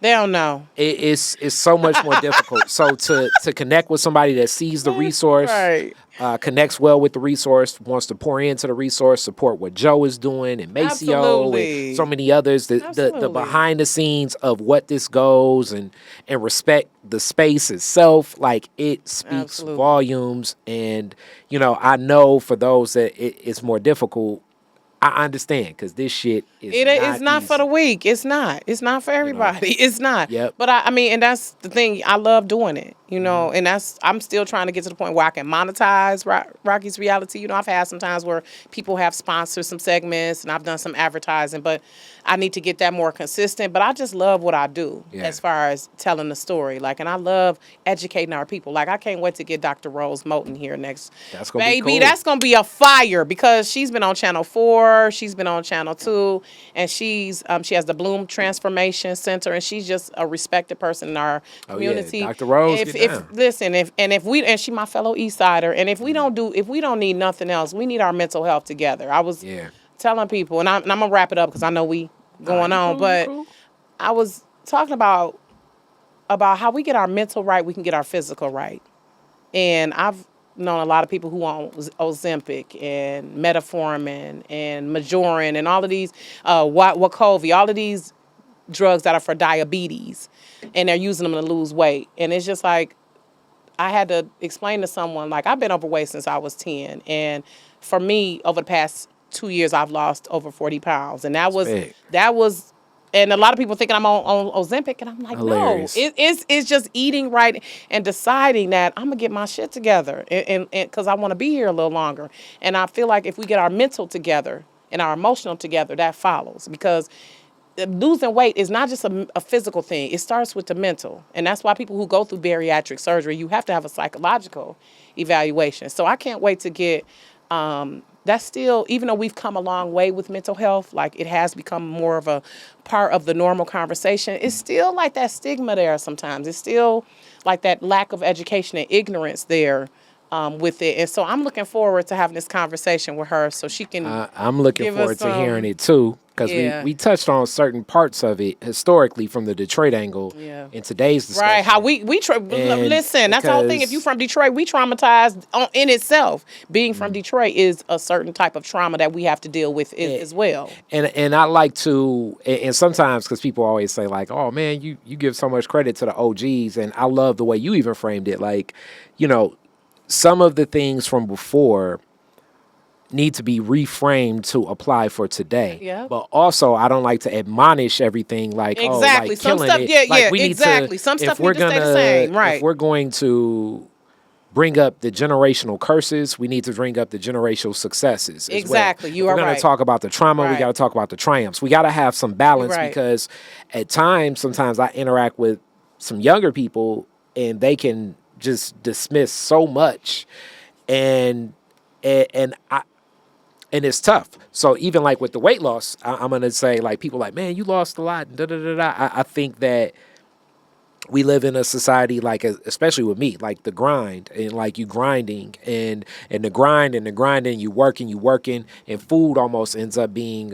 They don't know. It's so much more difficult. So to connect with somebody that sees the resource, Right. connects well with the resource, wants to pour into the resource, support what Joe is doing and Maceo Absolutely. and so many others. The Absolutely. behind the scenes of what this goes and respect the space itself, like it speaks Absolutely. volumes. And I know for those that it's more difficult. I understand because this shit is It's not for easy. the weak. It's not. It's not for everybody. It's not. Yep. But I mean, and that's the thing. I love doing it. Mm-hmm. And I'm still trying to get to the point where I can monetize Rocky's reality. I've had some times where people have sponsored some segments, and I've done some advertising, but I need to get that more consistent. But I just love what I do as far as telling the story. Like, and I love educating our people. Like, I can't wait to get Dr. Rose Moulton here next. That's gonna be Baby, cool. that's gonna be a fire because she's been on Channel 4, she's been on Channel 2, and she has the Bloom Transformation Center, and she's just a respected person in our community. Dr. Rose, If she my fellow East Sider, and if we don't need nothing else, we need our mental health together. I was telling people, and I'm gonna wrap it up because I know we going on, but I was talking about how we get our mental right, we can get our physical right. And I've known a lot of people who want Ozempic and metformin and Majorin and all of these, Wegovy, all of these drugs that are for diabetes, and they're using them to lose weight. And it's just like, I had to explain to someone, like, I've been overweight since I was 10. And for me, over the past 2 years, I've lost over 40 pounds. And that was, and a lot of people thinking I'm on Ozempic, and I'm like, Hilarious. no, it's just eating right and deciding that I'm gonna get my shit together, and because I want to be here a little longer. And I feel like if we get our mental together and our emotional together, that follows, because losing weight is not just a physical thing. It starts with the mental. And that's why people who go through bariatric surgery, you have to have a psychological evaluation. So I can't wait to get, that's still, even though we've come a long way with mental health, like it has become more of a part of the normal conversation, it's still like that stigma there sometimes. It's still like that lack of education and ignorance there with it. And so I'm looking forward to having this conversation with her so she can I'm looking give forward us to hearing it too, because we touched on certain parts of it historically from the Detroit angle in today's discussion. Right, how listen, that's the whole thing. If you from Detroit, we traumatized in itself. Being from Detroit is a certain type of trauma that we have to deal with as well. And I like to, and sometimes, because people always say like, oh man, you give so much credit to the OGs, and I love the way you even framed it. Like, some of the things from before need to be reframed to apply for today. Yeah. But also, I don't like to admonish everything like, exactly. Like Some killing stuff, it. Like, we exactly. Need to, some stuff need to stay the same. Right. If we're going to bring up the generational curses, we need to bring up the generational successes. Exactly. Well. You are right. We're going to talk about the trauma. We got to talk about the triumphs. We got to have some balance because at times, sometimes I interact with some younger people and they can just dismiss so much, and it's tough. So even like with the weight loss, I'm gonna say like people like, man, you lost a lot. Da, da, da, da. I think that we live in a society like, especially with me, like the grind and like you grinding and the grind and the grinding, you working, and food almost ends up being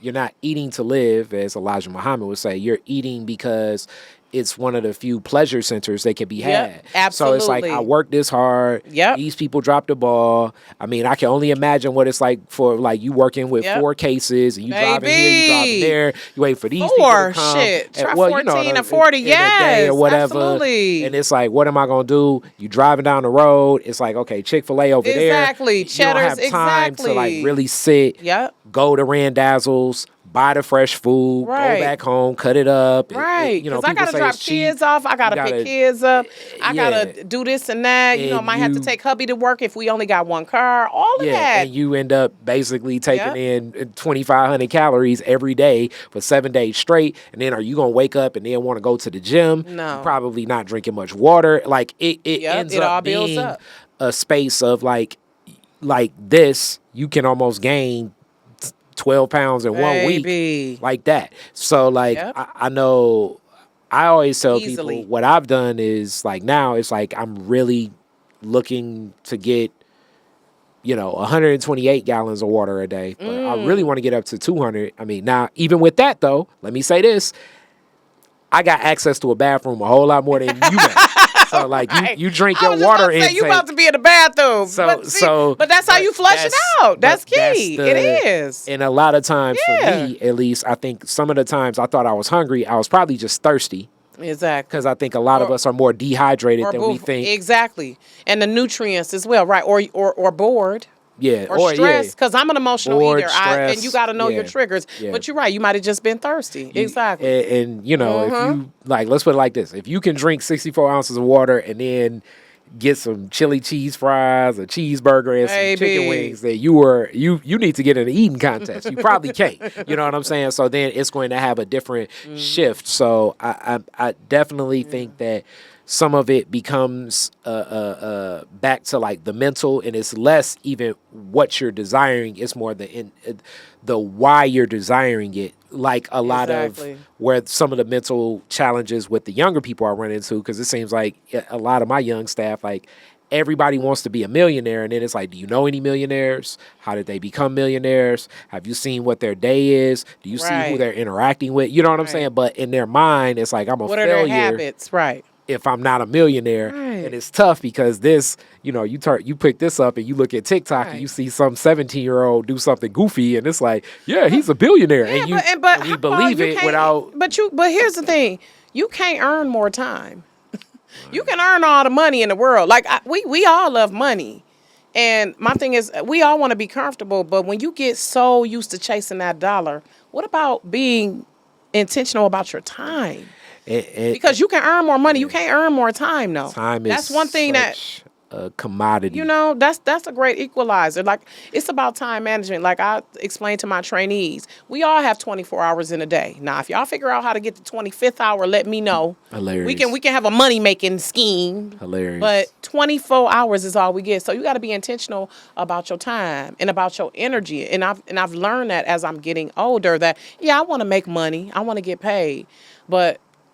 you're not eating to live, as Elijah Muhammad would say. You're eating because it's one of the few pleasure centers that can be had. Absolutely. So it's like, I worked this hard. Yep. These people dropped the ball. I mean, I can only imagine what it's like for like you working with 4 cases and you driving here, you driving there, you wait for these people to come. Try 14 and 40, in a day or whatever. Absolutely. And it's like, what am I gonna do? You driving down the road. It's like, okay, Chick-fil-A over there. Exactly. You Cheddar's, don't have time to like really sit. Yep. Go to Randazzle's. Buy the fresh food, go back home, cut it up. Right. Because I got to drop kids off. I got to pick kids up. I got to do this and that. And might have to take hubby to work if we only got one car. All of that. And you end up basically taking in 2,500 calories every day for 7 days straight. And then are you going to wake up and then want to go to the gym? No. You're probably not drinking much water. Like it ends up being a space of like this, you can almost gain 12 pounds in 1 week, like that. So like, I know I always tell people what I've done is like, now it's like, I'm really looking to get, 128 gallons of water a day, but I really want to get up to 200. I mean, now even with that though, let me say this, I got access to a bathroom a whole lot more than you got. So like Right. you drink I your was just water about to say, intake. you about to be in the bathroom. But that's how but you flush it out. That's that's key. It is. And a lot of times for Yeah. me, at least, I think some of the times I thought I was hungry, I was probably just thirsty Exactly. because I think a lot of us are more dehydrated than we both. think. Exactly. And the nutrients as well, right? Or bored. Yeah, Or stress, yeah. because I'm an emotional Bored, eater. And you stress, got to know your yeah, triggers. yeah. But you're right. You might have just been thirsty. Exactly. And you know, if you like, let's put it like this: if you can drink 64 ounces of water and then get some chili cheese fries, a cheeseburger, and some chicken wings, then you need to get in an eating contest. You probably can't. You know what I'm saying? So then it's going to have a different shift. So I definitely think that some of it becomes back to like the mental, and it's less even what you're desiring. It's more the why you're desiring it. Like a lot of where some of the mental challenges with the younger people I run into, because it seems like a lot of my young staff, like everybody wants to be a millionaire, and then it's like, do you know any millionaires? How did they become millionaires? Have you seen what their day is? Do you see who they're interacting with? You know what I'm saying? But in their mind, it's like, I'm a failure. What are their habits? Right. If I'm not a millionaire. Right. And it's tough because this, you know, you pick this up and you look at TikTok and you see some 17-year-old do something goofy, and it's like, yeah, he's a billionaire. Yeah, and we believe it without. But here's the thing: you can't earn more time. You can earn all the money in the world. Like we all love money, and my thing is, we all want to be comfortable. But when you get so used to chasing that dollar, what about being intentional about your time? Because you can earn more money, you can't earn more time. No, That's one thing that a commodity. You know, that's a great equalizer. Like, it's about time management. Like I explained to my trainees, we all have 24 hours in a day. Now, if y'all figure out how to get the 25th hour, let me know. Hilarious. We can have a money making scheme. Hilarious. But 24 hours is all we get. So you got to be intentional about your time and about your energy. And I've learned that as I'm getting older, that I want to make money, I want to get paid,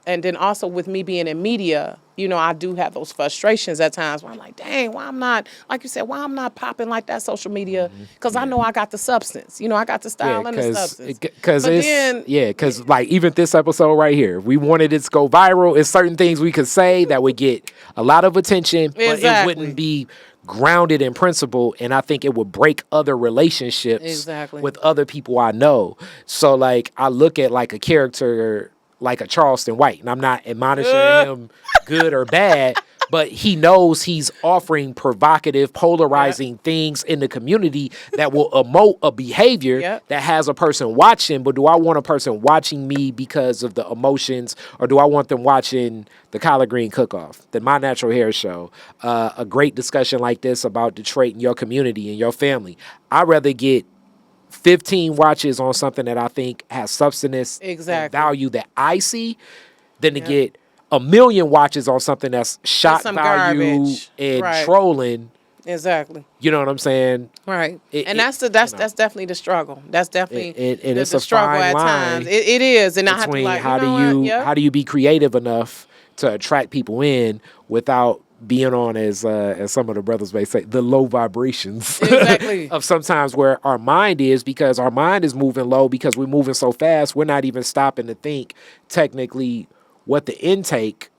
and then also with me being in media, you know, I do have those frustrations at times where I'm like, dang, why I'm not, like you said, why I'm not popping like that social media? Because I know I got the substance. You know, I got the style and the substance. Because like even this episode right here, if we wanted it to go viral, it's certain things we could say that would get a lot of attention, but it wouldn't be grounded in principle, and I think it would break other relationships with other people I know. So like I look at like a character like a Charleston White, and I'm not admonishing him good or bad, but he knows he's offering provocative, polarizing things in the community that will emote a behavior that has a person watching. But do I want a person watching me because of the emotions, or do I want them watching the Collard Green Cook-Off, the My Natural Hair Show, a great discussion like this about Detroit and your community and your family? I'd rather get 15 watches on something that I think has substance and value that I see than to get a million watches on something that's shot value garbage. And trolling. Exactly. You know what I'm saying? Right. That's definitely the struggle. That's definitely it's the struggle at times. It is. And I have to like, how do you be creative enough to attract people in without being on, as some of the brothers may say, the low vibrations of sometimes where our mind is, because our mind is moving low because we're moving so fast. We're not even stopping to think technically what the intake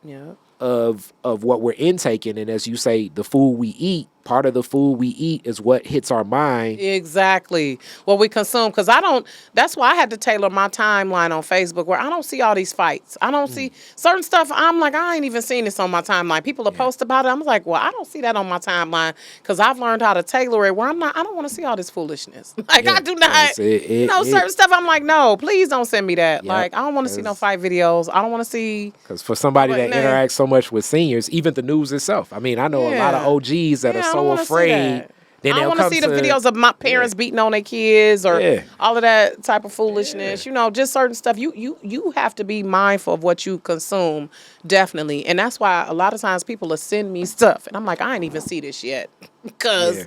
of what we're intaking. And as you say, the food we eat, part of the food we eat is what hits our mind. Exactly. What we consume. Because that's why I had to tailor my timeline on Facebook, where I don't see all these fights. I don't see certain stuff. I'm like, I ain't even seen this on my timeline. People will post about it. I'm like, well, I don't see that on my timeline, because I've learned how to tailor it where I don't want to see all this foolishness. Like, I do not, certain stuff. I'm like, no, please don't send me that. Like, I don't want to see no fight videos. I don't want to see. Because for somebody that interacts so much with seniors, even the news itself. I mean, I know a lot of OGs that are so afraid. Then I don't want to see the videos of my parents beating on their kids or all of that type of foolishness. You know, just certain stuff. You have to be mindful of what you consume, definitely. And that's why a lot of times people will send me stuff, and I'm like, I ain't even see this yet, because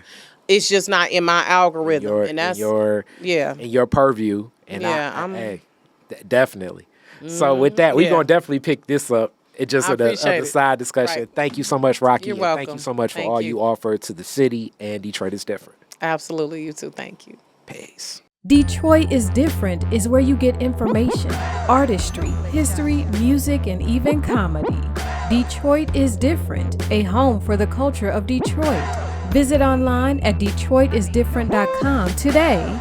it's just not in my algorithm. And that's in your purview. And definitely. So with that, we're gonna definitely pick this up. It just a side discussion. Right. Thank you so much, Rocki. You're welcome. Thank you so much for all you offer to the city, and Detroit is different. Absolutely. You too. Thank you. Peace. Detroit is different is where you get information, artistry, history, music, and even comedy. Detroit is Different, a home for the culture of Detroit. Visit online at DetroitisDifferent.com today